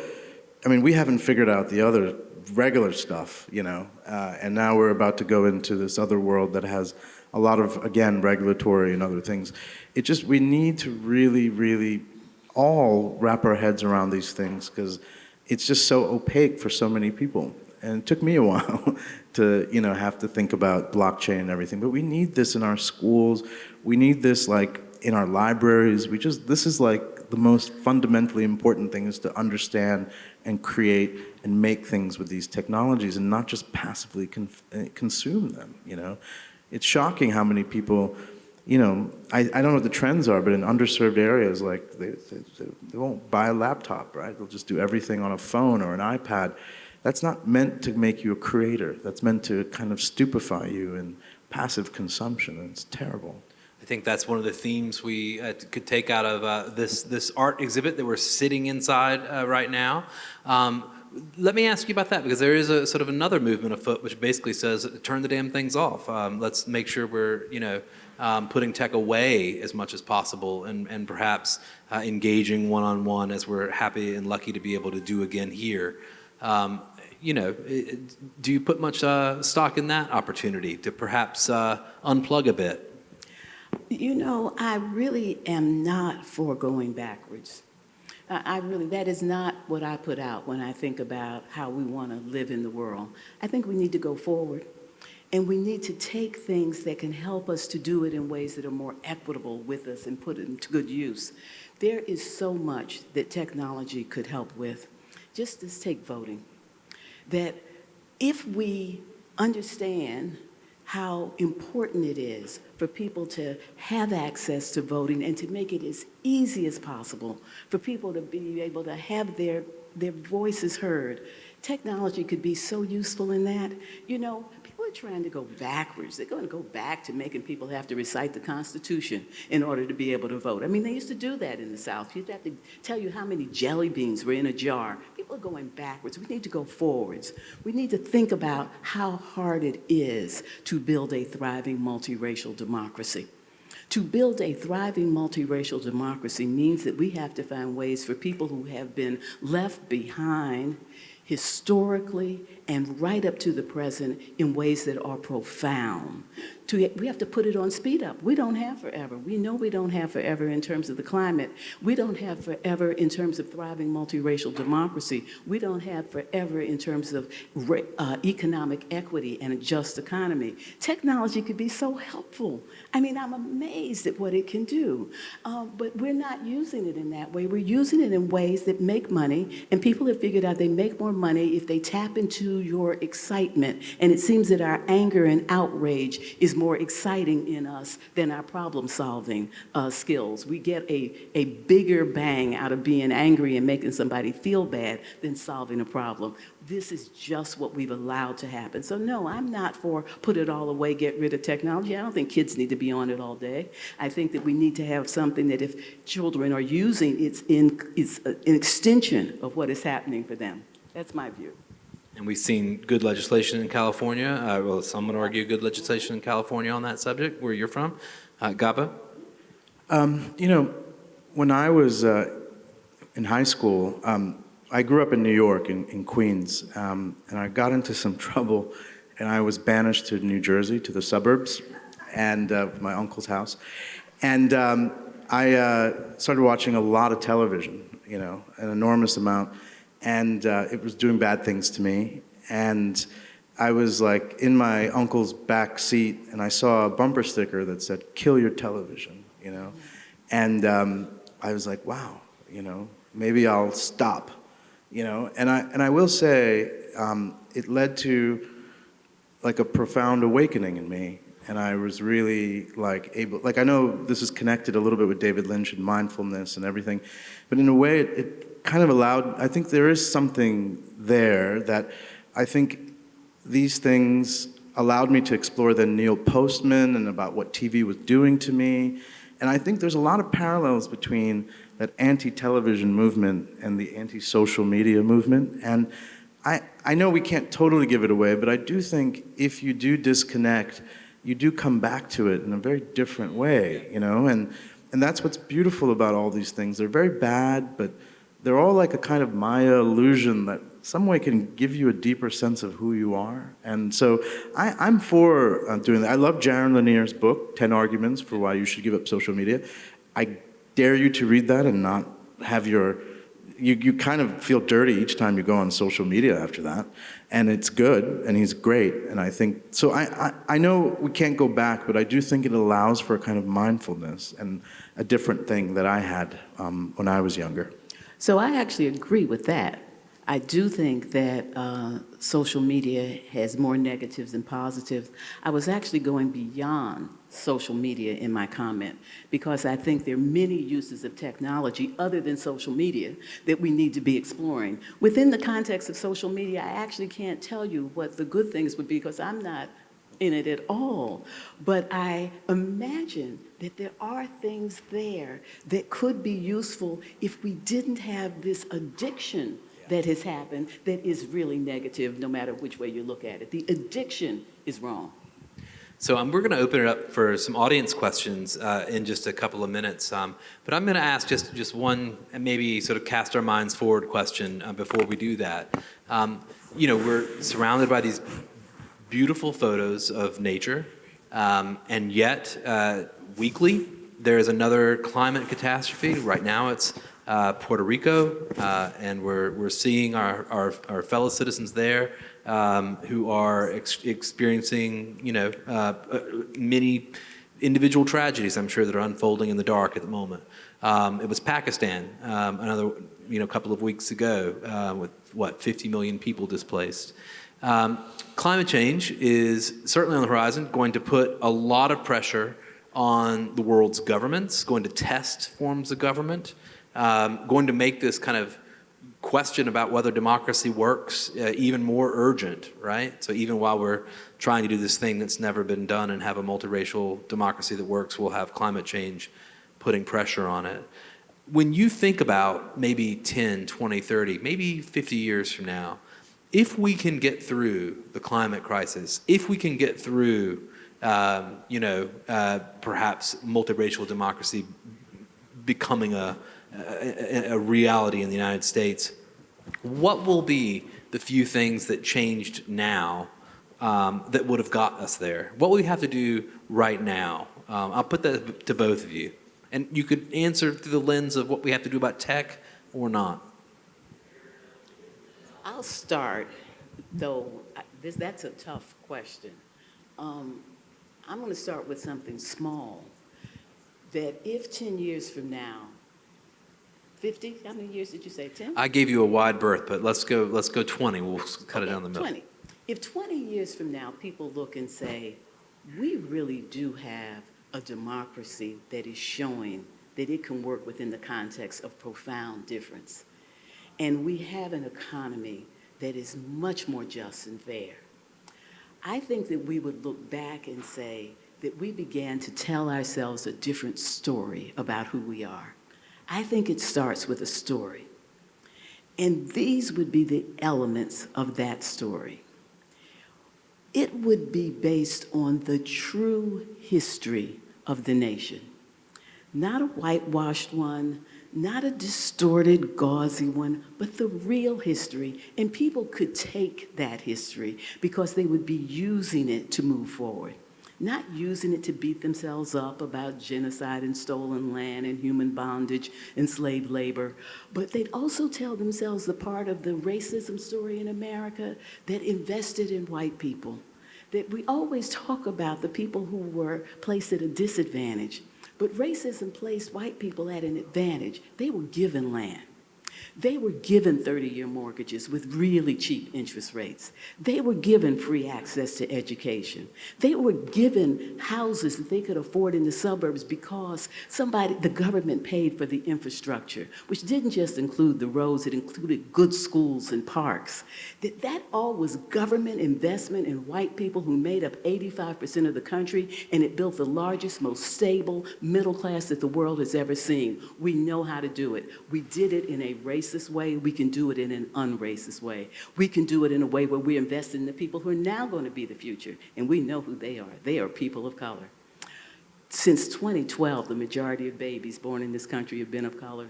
[SPEAKER 3] we haven't figured out the other regular stuff, and now we're about to go into this other world that has a lot of, again, regulatory and other things. We need to really, really all wrap our heads around these things because it's just so opaque for so many people. And it took me a while to, have to think about blockchain and everything, but we need this in our schools. We need this in our libraries. This is the most fundamentally important thing is to understand and create and make things with these technologies and not just passively consume them, It's shocking how many people, I don't know what the trends are, but in underserved areas, they won't buy a laptop, right? They'll just do everything on a phone or an iPad. That's not meant to make you a creator. That's meant to kind of stupefy you in passive consumption, and it's terrible.
[SPEAKER 1] I think that's one of the themes we could take out of this art exhibit that we're sitting inside right now. Let me ask you about that, because there is a sort of another movement afoot which basically says, turn the damn things off. Let's make sure we're, putting tech away as much as possible and perhaps engaging one-on-one, as we're happy and lucky to be able to do again here. Do you put much stock in that opportunity to perhaps unplug a bit?
[SPEAKER 2] I really am not for going backwards. That is not what I put out when I think about how we want to live in the world. I think we need to go forward, and we need to take things that can help us to do it in ways that are more equitable with us and put it into good use. There is so much that technology could help with. Just let's take voting. That if we understand how important it is for people to have access to voting and to make it as easy as possible for people to be able to have their voices heard. Technology could be so useful in that. People are trying to go backwards. They're going to go back to making people have to recite the Constitution in order to be able to vote. They used to do that in the South. You'd have to tell you how many jelly beans were in a jar. People are going backwards. We need to go forwards. We need to think about how hard it is to build a thriving multiracial democracy. To build a thriving multiracial democracy means that we have to find ways for people who have been left behind historically and right up to the present in ways that are profound. We have to put it on speed up. We don't have forever. We know we don't have forever in terms of the climate. We don't have forever in terms of thriving multiracial democracy. We don't have forever in terms of economic equity and a just economy. Technology could be so helpful. I'm amazed at what it can do. But we're not using it in that way. We're using it in ways that make money, and people have figured out they make more money if they tap into your excitement. And it seems that our anger and outrage is more exciting in us than our problem-solving skills. We get a bigger bang out of being angry and making somebody feel bad than solving a problem. This is just what we've allowed to happen. So no, I'm not for put it all away, get rid of technology. I don't think kids need to be on it all day. I think that we need to have something that if children are using, it's an extension of what is happening for them. That's my view.
[SPEAKER 1] And we've seen good legislation in California. Some would argue good legislation in California on that subject, where you're from. Gabo?
[SPEAKER 3] You know, when I was in high school, I grew up in New York, in Queens, and I got into some trouble, and I was banished to New Jersey, to the suburbs, and my uncle's house. And I started watching a lot of television, you know, an enormous amount, and it was doing bad things to me. And I was like in my uncle's back seat, and I saw a bumper sticker that said, "Kill your television," you know? And I was like, wow, you know, maybe I'll stop, you know? And I will say, it led to like a profound awakening in me. And I was really like able, like I know this is connected a little bit with David Lynch and mindfulness and everything, but in a way it kind of allowed, I think there is something there that I think these things allowed me to explore the Neil Postman and about what TV was doing to me. And I think there's a lot of parallels between that anti-television movement and the anti-social media movement. And I know we can't totally give it away, but I do think if you do disconnect, you do come back to it in a very different way, you know? And that's what's beautiful about all these things. They're very bad, but they're all like a kind of Maya illusion that some way can give you a deeper sense of who you are. And so I'm for doing that. I love Jaron Lanier's book, 10 Arguments for Why You Should Give Up Social Media. I dare you to read that and not have you kind of feel dirty each time you go on social media after that. And it's good, and he's great. And I think, so I know we can't go back, but I do think it allows for a kind of mindfulness and a different thing that I had when I was younger.
[SPEAKER 2] So I actually agree with that. I do think that social media has more negatives than positives. I was actually going beyond social media in my comment because I think there are many uses of technology other than social media that we need to be exploring. Within the context of social media, I actually can't tell you what the good things would be because I'm not in it at all. But I imagine that there are things there that could be useful if we didn't have this addiction that has happened that is really negative no matter which way you look at it. The addiction is wrong.
[SPEAKER 1] So we're going to open it up for some audience questions in just a couple of minutes. But I'm going to ask just one, and maybe sort of cast our minds forward question before we do that. You know, we're surrounded by these beautiful photos of nature, and yet weekly there is another climate catastrophe. Right now it's Puerto Rico, and we're seeing our fellow citizens there who are experiencing, you know, many individual tragedies, I'm sure, that are unfolding in the dark at the moment. It was Pakistan another, you know, couple of weeks ago with 50 million people displaced. Climate change is certainly on the horizon, going to put a lot of pressure on the world's governments, going to test forms of government, going to make this kind of question about whether democracy works even more urgent, right? So even while we're trying to do this thing that's never been done and have a multiracial democracy that works, we'll have climate change putting pressure on it. When you think about maybe 10, 20, 30, maybe 50 years from now, if we can get through the climate crisis, if we can get through, you know, perhaps multiracial democracy becoming a reality in the United States, what will be the few things that changed now that would have got us there? What will we have to do right now? I'll put that to both of you. And you could answer through the lens of what we have to do about tech or not.
[SPEAKER 2] I'll start, though that's a tough question. I'm going to start with something small, that if 10 years from now, 50, how many years did you say, 10?
[SPEAKER 1] I gave you a wide berth, but let's go 20. We'll cut it down the middle.
[SPEAKER 2] 20. If 20 years from now people look and say, we really do have a democracy that is showing that it can work within the context of profound difference, and we have an economy that is much more just and fair, I think that we would look back and say that we began to tell ourselves a different story about who we are. I think it starts with a story. And these would be the elements of that story. It would be based on the true history of the nation. Not a whitewashed one, not a distorted, gauzy one, but the real history. And people could take that history because they would be using it to move forward. Not using it to beat themselves up about genocide and stolen land and human bondage and slave labor, but they'd also tell themselves the part of the racism story in America that invested in white people. That we always talk about the people who were placed at a disadvantage, but racism placed white people at an advantage. They were given land. They were given 30-year mortgages with really cheap interest rates. They were given free access to education. They were given houses that they could afford in the suburbs because the government paid for the infrastructure, which didn't just include the roads, it included good schools and parks. That all was government investment in white people who made up 85% of the country, and it built the largest, most stable middle class that the world has ever seen. We know how to do it. We did it in a racist way, we can do it in an unracist way. We can do it in a way where we invest in the people who are now going to be the future, and we know who they are. They are people of color. Since 2012, the majority of babies born in this country have been of color.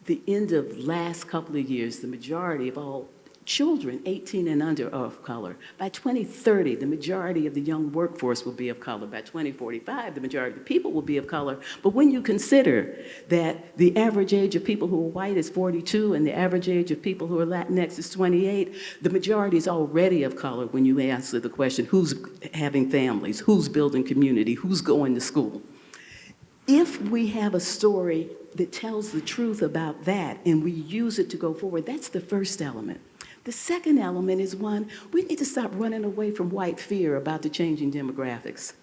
[SPEAKER 2] The end of last couple of years, the majority of all children 18 and under are of color. By 2030, the majority of the young workforce will be of color. By 2045, the majority of the people will be of color. But when you consider that the average age of people who are white is 42 and the average age of people who are Latinx is 28, the majority is already of color when you answer the question, who's having families, who's building community, who's going to school? If we have a story that tells the truth about that and we use it to go forward, that's the first element. The second element is one, we need to stop running away from white fear about the changing demographics.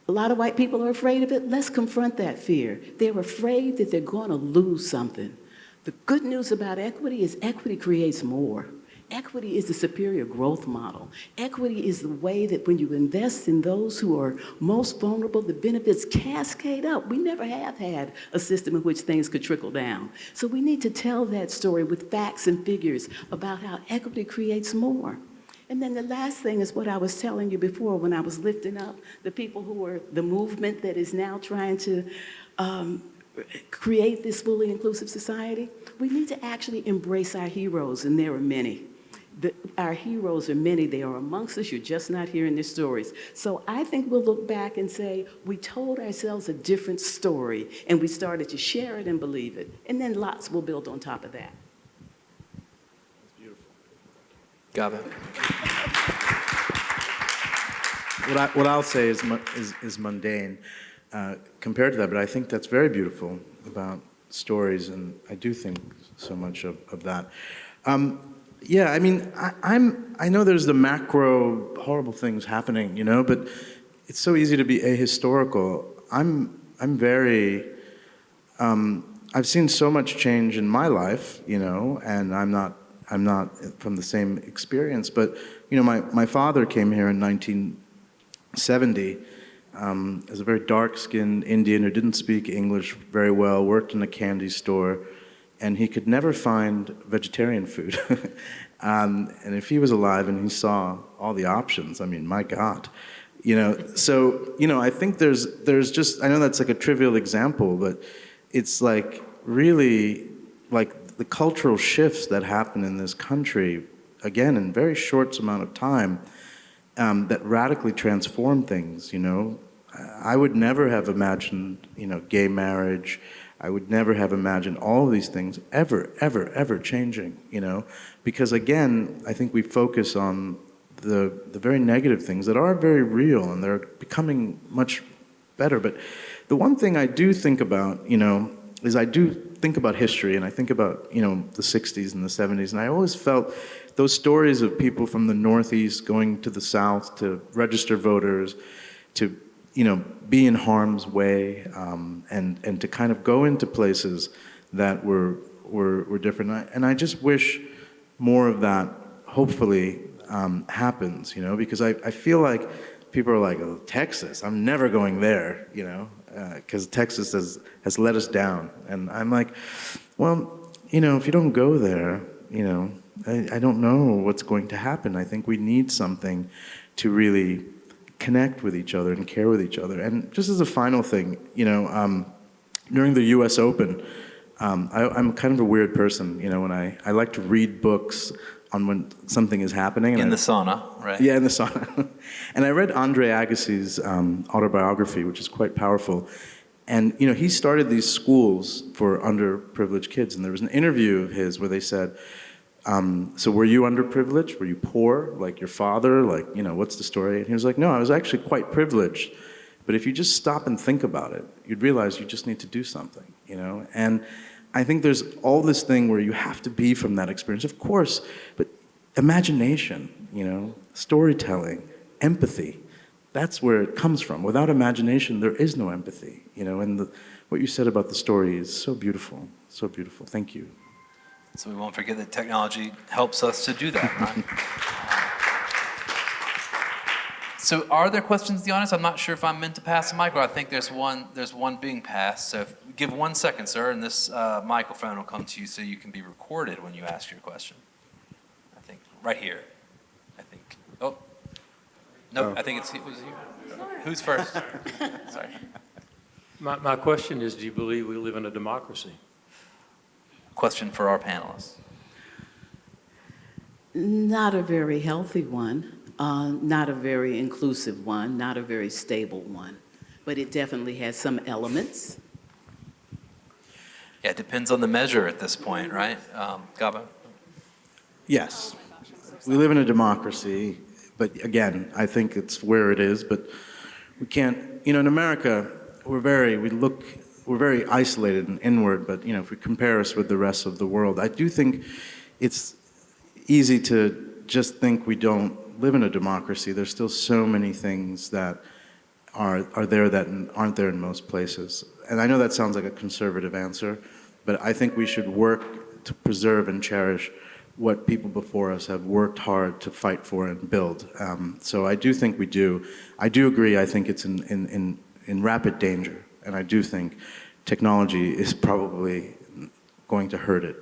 [SPEAKER 2] A lot of white people are afraid of it. Let's confront that fear. They're afraid that they're going to lose something. The good news about equity is equity creates more. Equity is the superior growth model. Equity is the way that when you invest in those who are most vulnerable, the benefits cascade up. We never have had a system in which things could trickle down. So we need to tell that story with facts and figures about how equity creates more. And then the last thing is what I was telling you before when I was lifting up the people who are the movement that is now trying to create this fully inclusive society. We need to actually embrace our heroes, and there are many. Our heroes are many. They are amongst us. You're just not hearing their stories. So I think we'll look back and say, we told ourselves a different story, and we started to share it and believe it. And then lots will build on top of that.
[SPEAKER 1] That's beautiful. Gabo.
[SPEAKER 3] What I'll say is mundane compared to that, but I think that's very beautiful about stories, and I do think so much of that. Yeah, I mean, I know there's the macro horrible things happening, you know, but it's so easy to be ahistorical. I'm very, I've seen so much change in my life, you know, and I'm not from the same experience, but, you know, my father came here in 1970 as a very dark-skinned Indian who didn't speak English very well, worked in a candy store, and he could never find vegetarian food. And if he was alive and he saw all the options, I mean, my God. You know, so, you know, I think there's just, I know that's like a trivial example, but it's like really like the cultural shifts that happen in this country, again, in very short amount of time, that radically transform things, you know. I would never have imagined, you know, gay marriage. I would never have imagined all of these things ever changing, you know, because again, I think we focus on the very negative things that are very real and they're becoming much better. But the one thing I do think about, you know, is I do think about history and I think about, you know, the 60s and the 70s, and I always felt those stories of people from the Northeast going to the South to register voters, to, you know, be in harm's way, and to kind of go into places that were different. And I just wish more of that, hopefully, happens, you know, because I feel like people are like, oh, Texas, I'm never going there, you know, because Texas has let us down. And I'm like, well, you know, if you don't go there, you know, I don't know what's going to happen. I think we need something to really connect with each other and care with each other. And just as a final thing, during the US Open, I'm kind of a weird person, when I like to read books on when something is happening.
[SPEAKER 1] In the sauna, right?
[SPEAKER 3] Yeah, in the sauna. And I read Andre Agassi's autobiography, which is quite powerful. And, he started these schools for underprivileged kids. And there was an interview of his where they said, so were you underprivileged? Were you poor, like your father? Like, what's the story? And he was like, no, I was actually quite privileged. But if you just stop and think about it, you'd realize you just need to do something, And I think there's all this thing where you have to be from that experience, of course, but imagination, storytelling, empathy, that's where it comes from. Without imagination, there is no empathy, and what you said about the story is so beautiful, so beautiful. Thank you.
[SPEAKER 1] So we won't forget that technology helps us to do that, right? So are there questions in the audience? I'm not sure if I'm meant to pass the mic, or I think there's one being passed. So give 1 second, sir, and this microphone will come to you so you can be recorded when you ask your question. I think right here. I think. Oh. No, I think it was here. Who's first? Sorry.
[SPEAKER 4] My question is, do you believe we live in a democracy?
[SPEAKER 1] Question for our panelists.
[SPEAKER 2] Not a very healthy one. Not a very inclusive one, not a very stable one, but it definitely has some elements.
[SPEAKER 1] Yeah, it depends on the measure at this point, right? Gabo?
[SPEAKER 3] Yes, we live in a democracy, but again, I think it's where it is, but we can't, in America, we're very isolated and inward, but if we compare us with the rest of the world, I do think it's easy to just think we don't live in a democracy. There's still so many things that are there that aren't there in most places. And I know that sounds like a conservative answer, but I think we should work to preserve and cherish what people before us have worked hard to fight for and build. So I do think we do. I do agree, I think it's in rapid danger, and I do think technology is probably going to hurt it.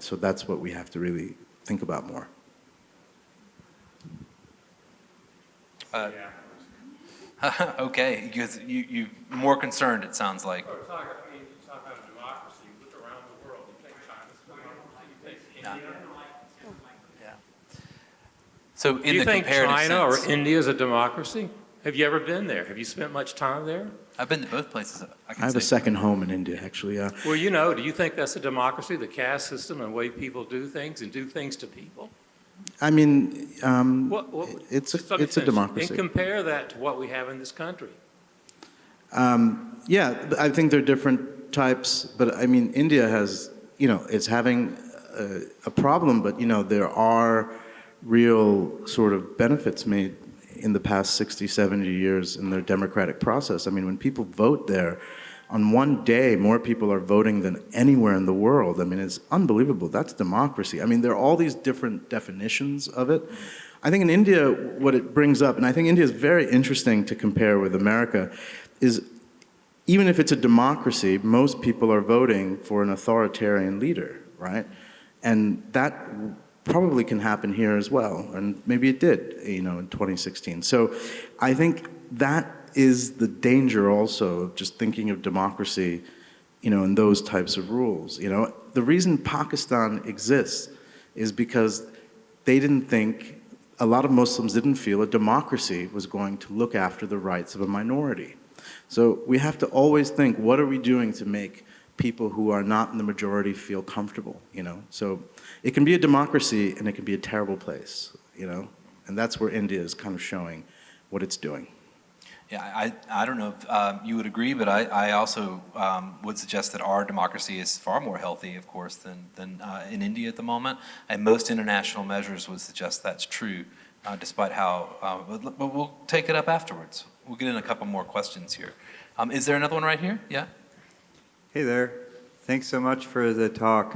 [SPEAKER 3] So that's what we have to really think about more.
[SPEAKER 1] Okay, because you're more concerned, it sounds like.
[SPEAKER 4] You talk about democracy. Look around the world. You think China's a democracy? You think India?
[SPEAKER 1] Yeah. So
[SPEAKER 4] Do you think China
[SPEAKER 1] sense,
[SPEAKER 4] or India is a democracy? Have you ever been there? Have you spent much time there?
[SPEAKER 1] I've been to both places.
[SPEAKER 3] I have a second home in India, actually. Yeah.
[SPEAKER 4] Well, do you think that's a democracy, the caste system and the way people do things and do things to people?
[SPEAKER 3] I mean, it's
[SPEAKER 4] Just let me
[SPEAKER 3] a
[SPEAKER 4] finish.
[SPEAKER 3] democracy.
[SPEAKER 4] And compare that to what we have in this country.
[SPEAKER 3] Yeah, I think there are different types, but I mean, India has, it's having a problem, but there are real sort of benefits made in the past 60, 70 years in their democratic process. I mean, when people vote there, on one day, more people are voting than anywhere in the world. I mean, it's unbelievable. That's democracy. I mean, there are all these different definitions of it. I think in India, what it brings up, and I think India is very interesting to compare with America, is even if it's a democracy, most people are voting for an authoritarian leader, right? And that probably can happen here as well, and maybe it did, in 2016. So I think that is the danger also of just thinking of democracy, in those types of rules. The reason Pakistan exists is because they didn't think, a lot of Muslims didn't feel a democracy was going to look after the rights of a minority. So we have to always think, what are we doing to make people who are not in the majority feel comfortable, So it can be a democracy and it can be a terrible place, And that's where India is kind of showing what it's doing.
[SPEAKER 1] Yeah, I don't know if you would agree, but I also would suggest that our democracy is far more healthy, of course, than in India at the moment. And most international measures would suggest that's true, despite how, but we'll take it up afterwards. We'll get in a couple more questions here. Is there another one right here? Yeah?
[SPEAKER 5] Hey there. Thanks so much for the talk.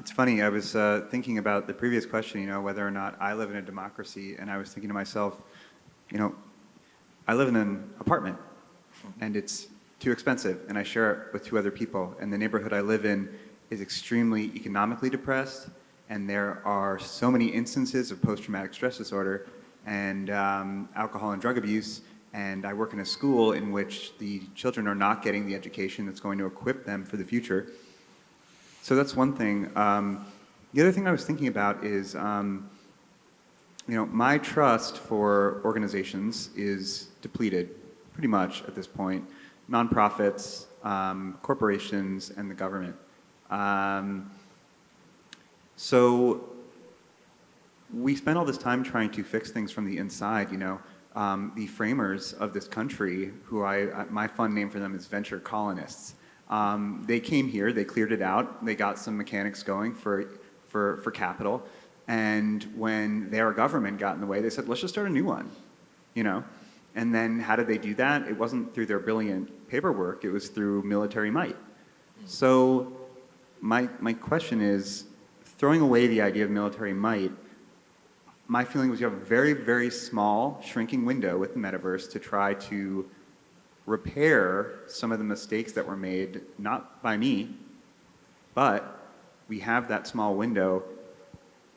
[SPEAKER 5] It's funny, I was thinking about the previous question, whether or not I live in a democracy, and I was thinking to myself, I live in an apartment, and it's too expensive, and I share it with 2 other people, and the neighborhood I live in is extremely economically depressed, and there are so many instances of post-traumatic stress disorder and alcohol and drug abuse, and I work in a school in which the children are not getting the education that's going to equip them for the future. So that's one thing. The other thing I was thinking about is, my trust for organizations is depleted pretty much at this point. Nonprofits, corporations, and the government. So we spent all this time trying to fix things from the inside, the framers of this country, who my fun name for them is venture colonists. They came here, they cleared it out, they got some mechanics going for capital, and when their government got in the way, they said, let's just start a new one, And then how did they do that? It wasn't through their brilliant paperwork, it was through military might. So my question is, throwing away the idea of military might, my feeling was you have a very, very small, shrinking window with the metaverse to try to repair some of the mistakes that were made, not by me, but we have that small window.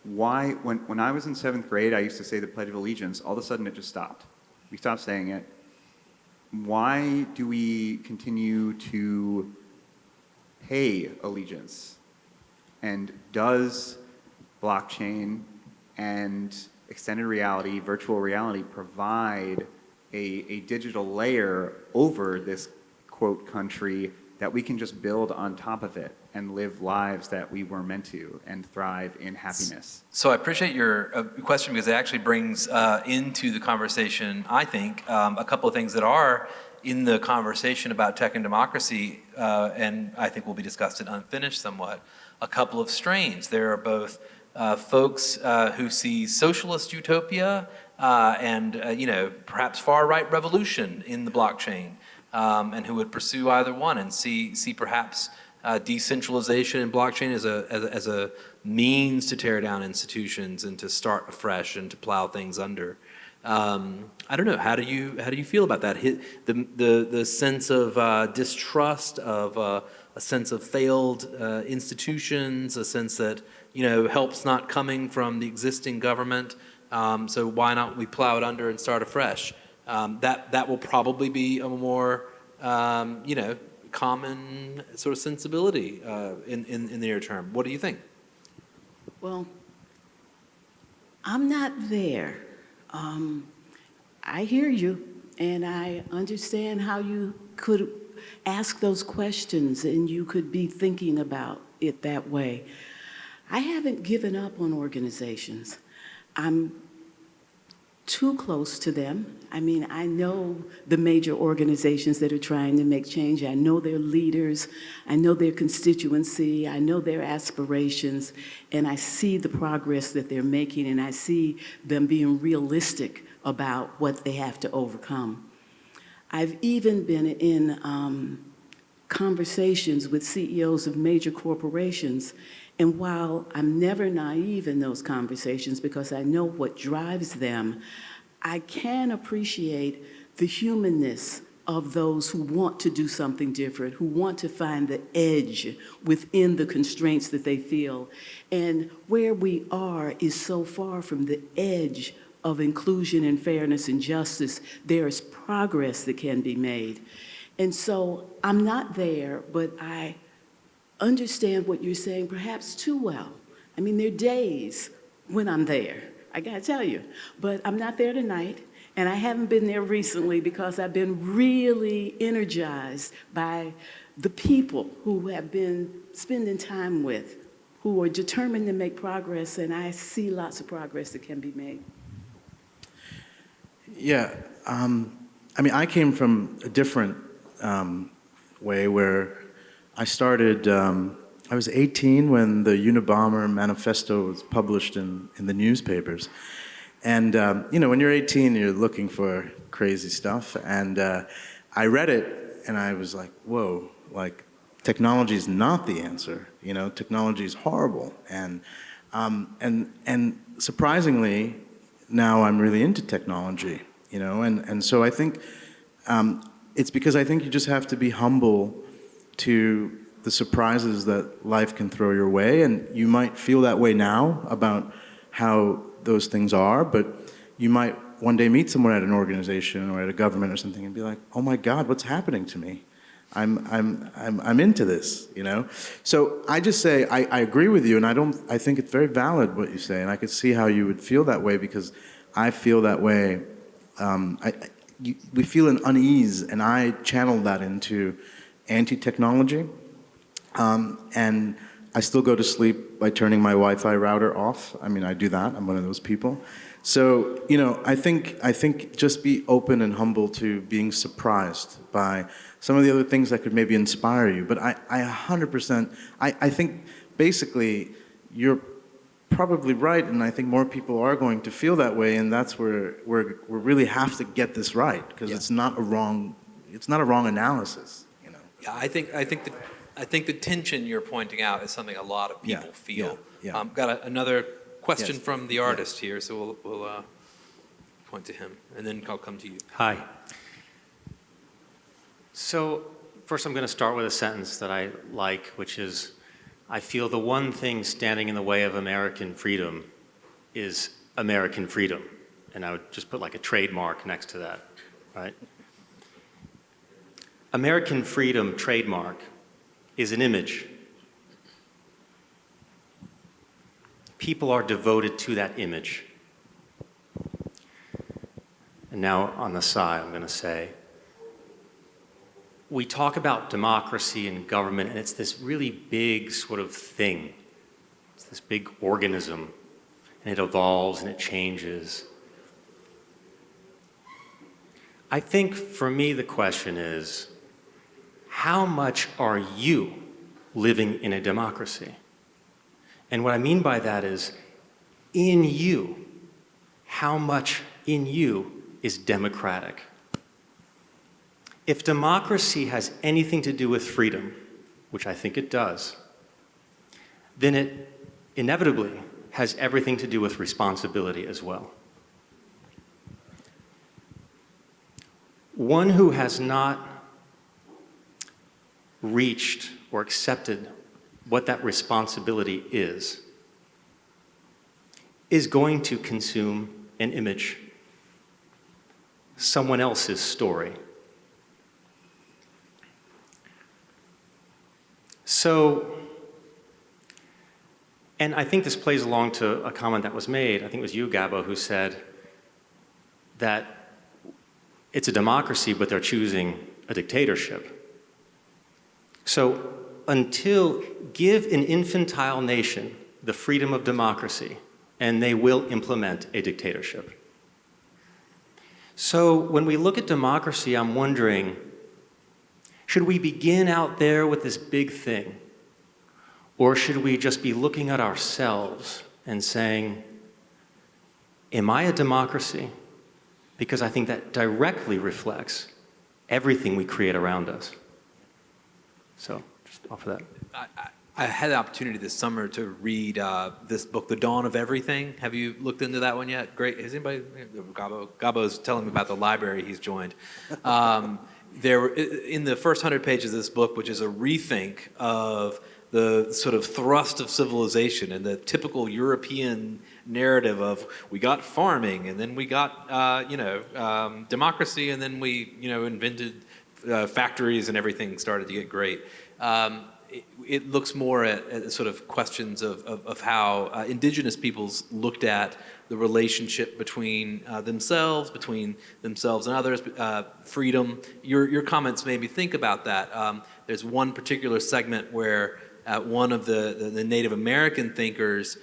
[SPEAKER 5] Why, when I was in 7th grade, I used to say the Pledge of Allegiance, all of a sudden it just stopped. We stopped saying it. Why do we continue to pay allegiance? And does blockchain and extended reality, virtual reality, provide a digital layer over this, quote, country that we can just build on top of it and live lives that we were meant to and thrive in happiness?
[SPEAKER 1] So I appreciate your question, because it actually brings into the conversation, I think, a couple of things that are in the conversation about tech and democracy, and I think will be discussed at Unfinished somewhat, a couple of strains. There are both folks who see socialist utopia and perhaps far-right revolution in the blockchain, and who would pursue either one and see perhaps decentralization in blockchain as a means to tear down institutions and to start afresh and to plow things under. I don't know. How do you feel about that? The sense of distrust, of a sense of failed institutions, a sense that help's not coming from the existing government. So why not we plow it under and start afresh? That will probably be a more common sort of sensibility in the near term. What do you think?
[SPEAKER 2] Well, I'm not there. I hear you, and I understand how you could ask those questions and you could be thinking about it that way. I haven't given up on organizations. I'm too close to them. I mean, I know the major organizations that are trying to make change. I know their leaders. I know their constituency. I know their aspirations. And I see the progress that they're making, and I see them being realistic about what they have to overcome. I've even been in conversations with CEOs of major corporations, and while I'm never naive in those conversations because I know what drives them, I can appreciate the humanness of those who want to do something different, who want to find the edge within the constraints that they feel. And where we are is so far from the edge of inclusion and fairness and justice. There is progress that can be made. And so I'm not there, but I understand what you're saying perhaps too well. I mean, there are days when I'm there, I gotta tell you, but I'm not there tonight, and I haven't been there recently because I've been really energized by the people who have been spending time with, who are determined to make progress, and I see lots of progress that can be made.
[SPEAKER 3] Yeah, I mean, I came from a different way where I started, I was 18 when the Unabomber manifesto was published in the newspapers. And, when you're 18, you're looking for crazy stuff. And I read it, and I was like, whoa, like, technology is not the answer. Technology is horrible. And surprisingly, now I'm really into technology, and so I think it's because I think you just have to be humble to the surprises that life can throw your way, and you might feel that way now about how those things are, but you might one day meet someone at an organization or at a government or something and be like, oh my God, what's happening to me? I'm into this, you know? So I just say, I agree with you, and I think it's very valid what you say, and I could see how you would feel that way, because I feel that way. We feel an unease, and I channel that into anti-technology, and I still go to sleep by turning my Wi-Fi router off. I mean, I do that. I'm one of those people. So, you know, I think just be open and humble to being surprised by some of the other things that could maybe inspire you. But I 100%, I think basically you're probably right, and I think more people are going to feel that way, and that's where we really have to get this right, because it's not a wrong analysis, you know.
[SPEAKER 1] Yeah, I think the tension you're pointing out is something a lot of people feel.
[SPEAKER 3] Yeah.
[SPEAKER 1] Got another question
[SPEAKER 3] Yes.
[SPEAKER 1] from the artist here, so we'll point to him, and then I'll come to you.
[SPEAKER 6] Hi. So first I'm going to start with a sentence that I like, which is, I feel the one thing standing in the way of American freedom is American freedom. And I would just put like a trademark next to that, right? American freedom trademark is an image. People are devoted to that image. And now on the side, I'm going to say, we talk about democracy and government, and it's this really big sort of thing. It's this big organism, and it evolves and it changes. I think for me the question is, how much are you living in a democracy? And what I mean by that is, in you, how much in you is democratic? If democracy has anything to do with freedom, which I think it does, then it inevitably has everything to do with responsibility as well. One who has not reached or accepted what that responsibility is going to consume an image, someone else's story. So, and I think this plays along to a comment that was made, I think it was you, Gabo, who said that it's a democracy, but they're choosing a dictatorship. So, until give an infantile nation the freedom of democracy, and they will implement a dictatorship. So, when we look at democracy, I'm wondering, should we begin out there with this big thing? Or should we just be looking at ourselves and saying, am I a democracy? Because I think that directly reflects everything we create around us. So, just offer that.
[SPEAKER 1] I had the opportunity this summer to read this book, The Dawn of Everything. Have you looked into that one yet? Great. Has anybody? Gabo's telling me about the library he's joined. There, in the first 100 pages of this book, which is a rethink of the sort of thrust of civilization and the typical European narrative of we got farming and then we got democracy and then we invented factories and everything started to get great. It looks more at sort of questions of how indigenous peoples looked at the relationship between themselves and others, freedom. Your comments made me think about that. There's one particular segment where one of the Native American thinkers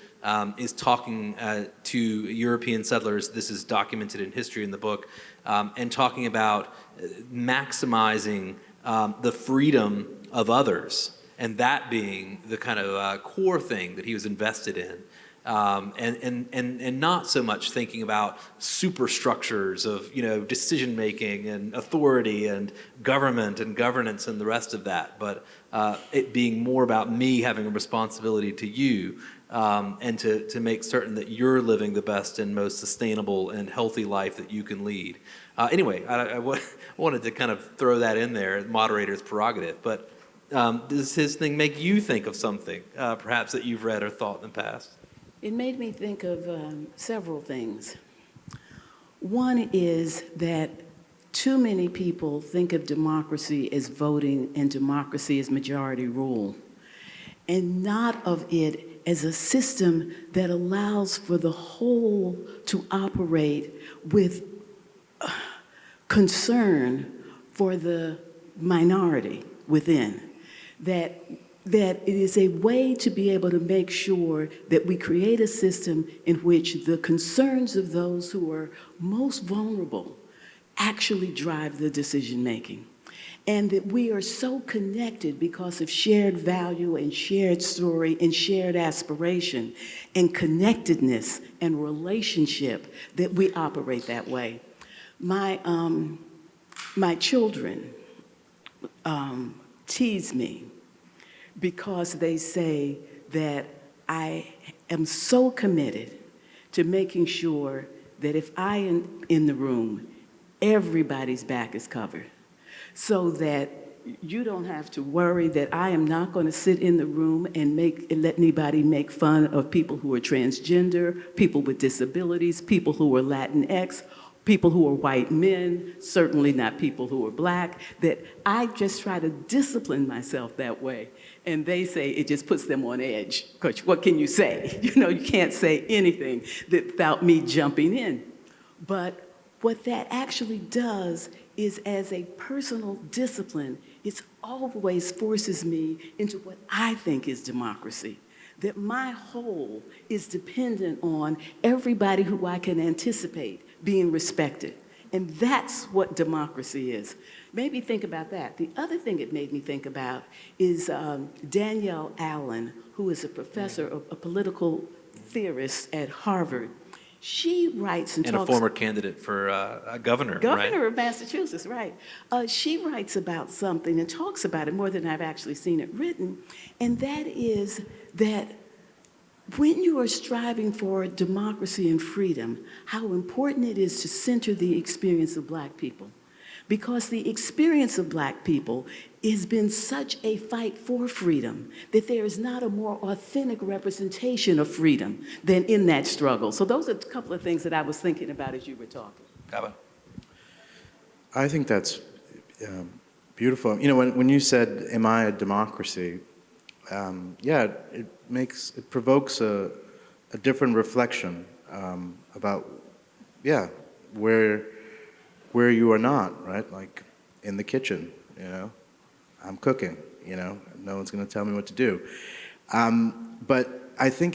[SPEAKER 1] is talking to European settlers. This is documented in history in the book, and talking about maximizing the freedom of others, and that being the kind of core thing that he was invested in. And not so much thinking about superstructures of decision making and authority and government and governance and the rest of that, but it being more about me having a responsibility to you and to make certain that you're living the best and most sustainable and healthy life that you can lead. Anyway, I wanted to kind of throw that in there, moderator's prerogative, but does his thing make you think of something perhaps that you've read or thought in the past?
[SPEAKER 2] It made me think of several things. One is that too many people think of democracy as voting and democracy as majority rule, and not of it as a system that allows for the whole to operate with concern for the minority within. That it is a way to be able to make sure that we create a system in which the concerns of those who are most vulnerable actually drive the decision-making. And that we are so connected because of shared value and shared story and shared aspiration and connectedness and relationship that we operate that way. My children tease me because they say that I am so committed to making sure that if I am in the room, everybody's back is covered, so that you don't have to worry that I am not going to sit in the room and let anybody make fun of people who are transgender, people with disabilities, people who are Latinx, people who are white men, certainly not people who are black, that I just try to discipline myself that way. And they say it just puts them on edge, because what can you say? You know, you can't say anything without me jumping in. But what that actually does is, as a personal discipline, it always forces me into what I think is democracy. That my whole is dependent on everybody who I can anticipate being respected. And that's what democracy is. Maybe think about that. The other thing it made me think about is Danielle Allen, who is a professor, a political theorist at Harvard. She writes and talks...
[SPEAKER 1] And a former candidate for a governor,
[SPEAKER 2] Governor
[SPEAKER 1] right?
[SPEAKER 2] of Massachusetts, right. She writes about something and talks about it more than I've actually seen it written, and that is that when you are striving for democracy and freedom, how important it is to center the experience of Black people. Because the experience of Black people has been such a fight for freedom that there is not a more authentic representation of freedom than in that struggle. So those are a couple of things that I was thinking about as you were talking.
[SPEAKER 1] Gabo.
[SPEAKER 3] I think that's beautiful. You know, when you said, am I a democracy? Yeah, it provokes a different reflection about, yeah, where you are not, right? Like in the kitchen, you know, I'm cooking, you know, no one's going to tell me what to do. But I think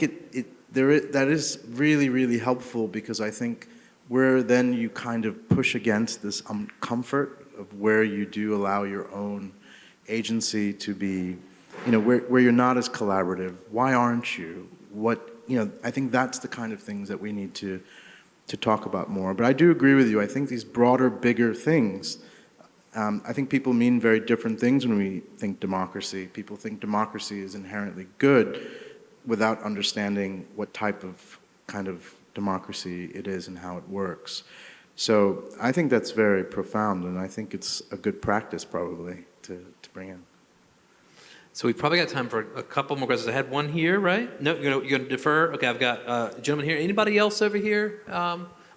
[SPEAKER 3] that is really, really helpful, because I think where then you kind of push against this comfort of where you do allow your own agency to be, you know, where you're not as collaborative. Why aren't you? I think that's the kind of things that we need to talk about more. But I do agree with you. I think these broader, bigger things, I think people mean very different things when we think democracy. People think democracy is inherently good without understanding what type of kind of democracy it is and how it works. So I think that's very profound, and I think it's a good practice probably to bring in.
[SPEAKER 1] So we've probably got time for a couple more questions. I had one here, right? No, you're going to defer? Okay, I've got a gentleman here. Anybody else over here?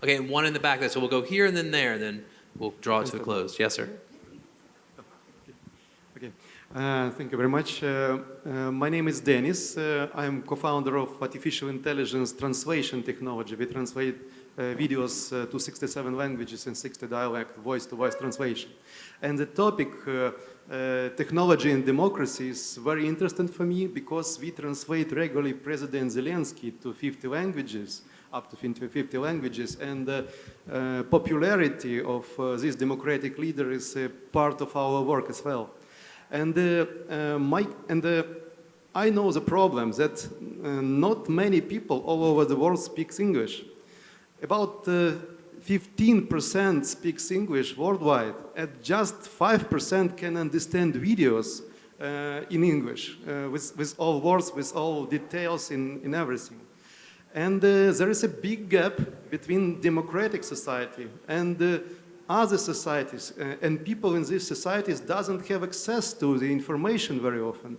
[SPEAKER 1] Okay, and one in the back there. So we'll go here and then there, and then we'll draw it to a close. Yes, sir.
[SPEAKER 7] Okay, thank you very much. My name is Dennis. I'm co-founder of artificial intelligence translation technology. We translate videos to 67 languages and 60 dialects, voice-to-voice translation. And the topic, technology and democracy, is very interesting for me, because we translate regularly President Zelensky to 50 languages, up to 50 languages, and the popularity of this democratic leader is a part of our work as well. And I know the problem that not many people all over the world speak English. About 15% speaks English worldwide, and just 5% can understand videos in English, with all words, with all details in everything. And there is a big gap between democratic society and other societies, and people in these societies doesn't have access to the information very often.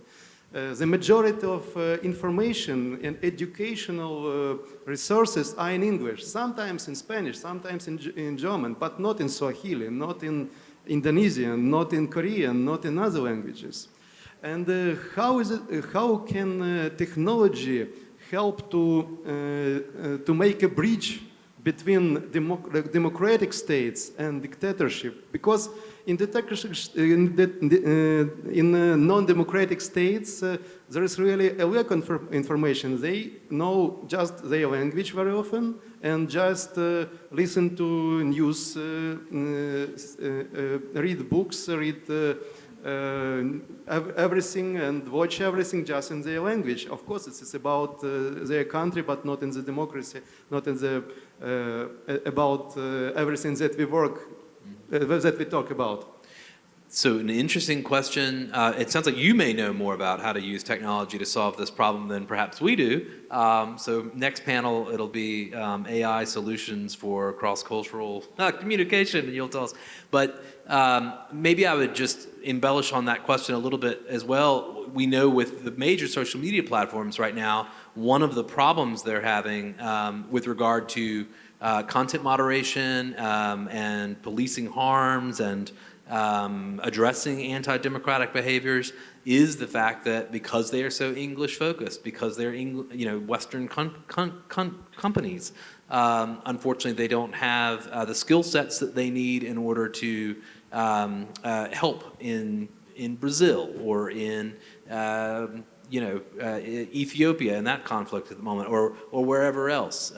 [SPEAKER 7] the majority of information and educational resources are in English, sometimes in Spanish, sometimes in German, but not in Swahili, not in Indonesian, not in Korean, not in other languages. And how can technology help to make a bridge between democratic states and dictatorship? Because in non-democratic states, there is really a lack of information. They know just their language very often and just listen to news, read books, read everything and watch everything just in their language. Of course, it's about their country, but not in the democracy, not in the about everything that we talk about.
[SPEAKER 1] So an interesting question. It sounds like you may know more about how to use technology to solve this problem than perhaps we do. So next panel, it'll be AI solutions for cross-cultural communication, and you'll tell us. But maybe I would just embellish on that question a little bit as well. We know with the major social media platforms right now, one of the problems they're having with regard to content moderation and policing harms and addressing anti-democratic behaviors is the fact that because they are so English focused, because they're Western companies, unfortunately they don't have the skill sets that they need in order to help in Brazil or in Ethiopia in that conflict at the moment, or wherever else.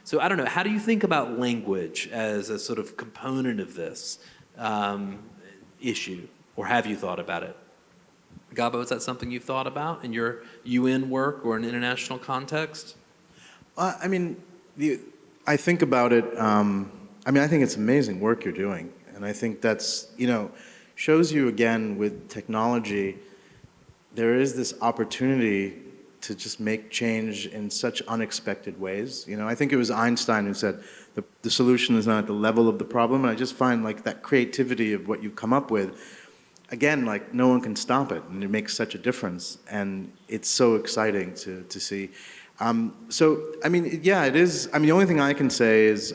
[SPEAKER 1] So I don't know. How do you think about language as a sort of component of this issue, or have you thought about it? Gabo, is that something you've thought about in your UN work or in international context?
[SPEAKER 3] I mean, I think about it. I think it's amazing work you're doing, and I think that's shows you again with technology. There is this opportunity to just make change in such unexpected ways. I think it was Einstein who said the solution is not at the level of the problem, and I just find like that creativity of what you come up with, again, like no one can stop it, and it makes such a difference, and it's so exciting to see. Yeah, it is. The only thing I can say is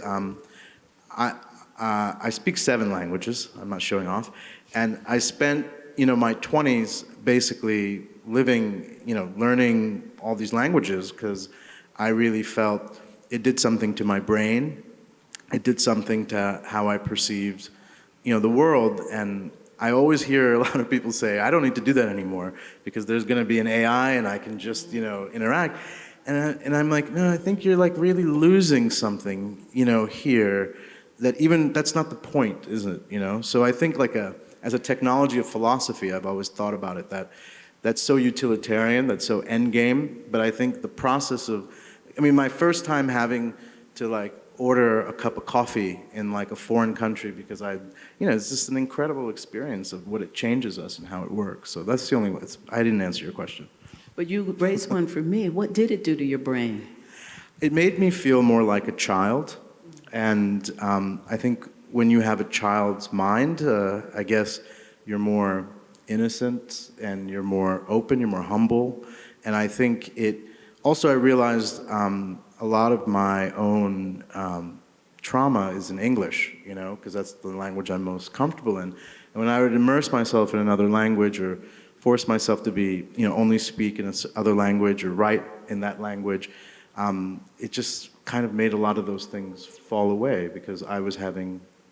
[SPEAKER 3] I speak 7 languages. I'm not showing off, and I spent my 20s basically living, learning all these languages because I really felt it did something to my brain. It did something to how I perceived, the world. And I always hear a lot of people say, I don't need to do that anymore because there's going to be an AI and I can just, interact. And I'm like, no, I think you're like really losing something, here that's not the point, isn't it? So I think as a technology of philosophy, I've always thought about it that's so utilitarian, that's so endgame. But I think the process of, my first time having to order a cup of coffee in a foreign country because it's just an incredible experience of what it changes us and how it works. So that's the only way. I didn't answer your question.
[SPEAKER 2] But you raised one for me. What did it do to your brain?
[SPEAKER 3] It made me feel more like a child. And I think when you have a child's mind, I guess you're more innocent and you're more open, you're more humble. And I think I realized a lot of my own trauma is in English, because that's the language I'm most comfortable in. And when I would immerse myself in another language or force myself to be, only speak in another language or write in that language, it just kind of made a lot of those things fall away because I was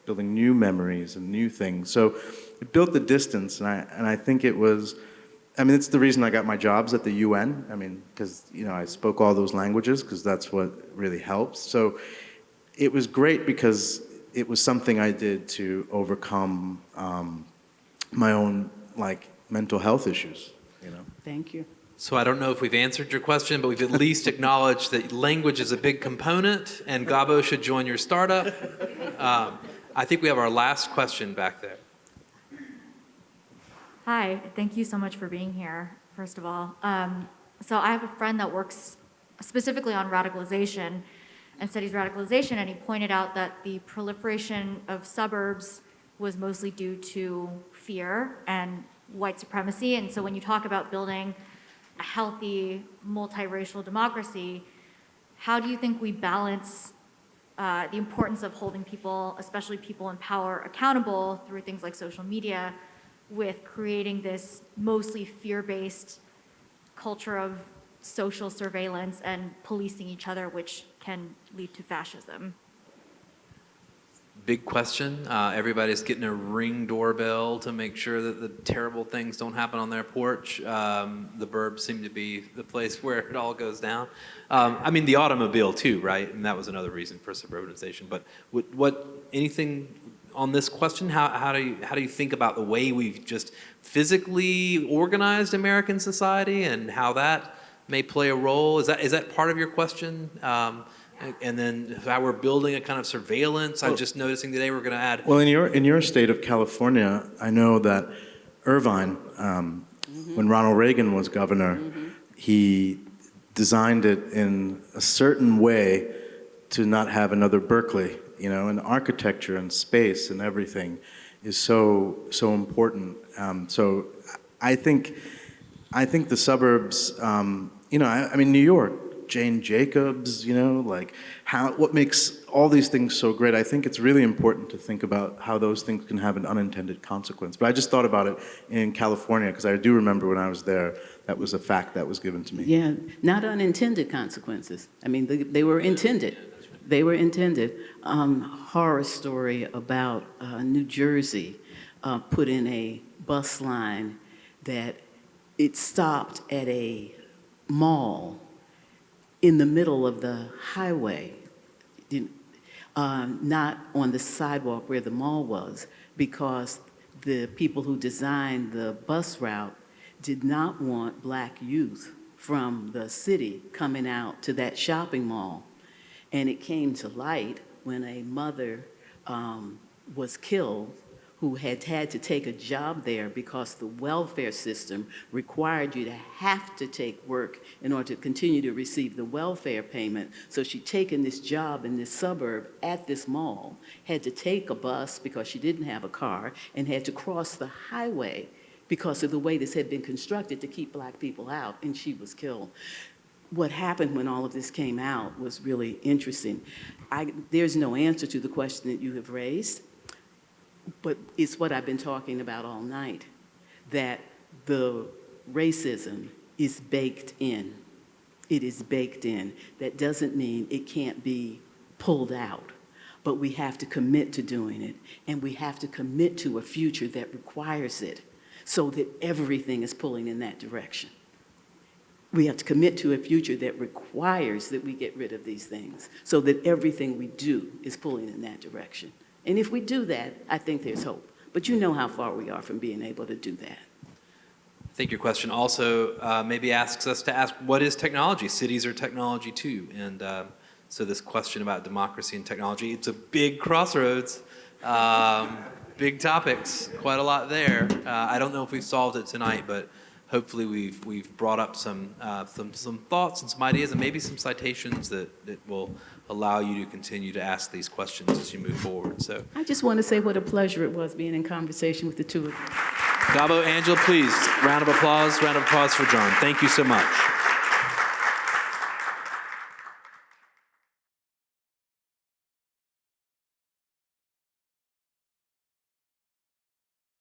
[SPEAKER 3] building new memories and new things. So it built the distance, and I think it was, it's the reason I got my jobs at the UN, because, I spoke all those languages because that's what really helps. So it was great because it was something I did to overcome my own, mental health issues,
[SPEAKER 2] Thank you.
[SPEAKER 1] So I don't know if we've answered your question, but we've at least acknowledged that language is a big component, and Gabo should join your startup. I think we have our last question back there.
[SPEAKER 8] Hi, thank you so much for being here, first of all. So I have a friend that works specifically on radicalization and studies radicalization, and he pointed out that the proliferation of suburbs was mostly due to fear and white supremacy. And so when you talk about building a healthy multiracial democracy, how do you think we balance the importance of holding people, especially people in power, accountable through things like social media, with creating this mostly fear-based culture of social surveillance and policing each other, which can lead to fascism?
[SPEAKER 1] Big question. Everybody's getting a Ring doorbell to make sure that the terrible things don't happen on their porch. The burbs seem to be the place where it all goes down. I mean, the automobile too, right? And that was another reason for suburbanization. But anything on this question? How do you think about the way we've just physically organized American society and how that may play a role? Is that part of your question? And then how we're building a kind of surveillance. I'm just noticing today we're going to add.
[SPEAKER 3] Well, in your state of California, I know that Irvine, when Ronald Reagan was governor, he designed it in a certain way to not have another Berkeley. You know, and architecture and space and everything is so important. So I think the suburbs. You know, I mean, New York. Jane Jacobs, you know, like what makes all these things so great. I think it's really important to think about how those things can have an unintended consequence. But I just thought about it in California because I do remember when I was there, that was a fact that was given to me.
[SPEAKER 2] Yeah, not unintended consequences. I mean, they were intended. They were intended. Horror story about New Jersey put in a bus line that it stopped at a mall in the middle of the highway, not on the sidewalk where the mall was, because the people who designed the bus route did not want black youth from the city coming out to that shopping mall. And it came to light when a mother was killed who had to take a job there because the welfare system required you to have to take work in order to continue to receive the welfare payment. So she'd taken this job in this suburb at this mall, had to take a bus because she didn't have a car, and had to cross the highway because of the way this had been constructed to keep black people out, and she was killed. What happened when all of this came out was really interesting. There's no answer to the question that you have raised, but it's what I've been talking about all night, that the racism is baked in. It is baked in. That doesn't mean it can't be pulled out, but we have to commit to doing it, and we have to commit to a future that requires it so that everything is pulling in that direction. We have to commit to a future that requires that we get rid of these things so that everything we do is pulling in that direction. And if we do that, I think there's hope. But you know how far we are from being able to do that.
[SPEAKER 1] I think your question also maybe asks us to ask, what is technology? Cities are technology too. And so this question about democracy and technology, it's a big crossroads, big topics, quite a lot there. I don't know if we've solved it tonight, but hopefully we've brought up some thoughts and some ideas and maybe some citations that will allow you to continue to ask these questions as you move forward. So
[SPEAKER 2] I just want to say what a pleasure it was being in conversation with the two of you.
[SPEAKER 1] Gabo, Angela, please, round of applause for John. Thank you so much.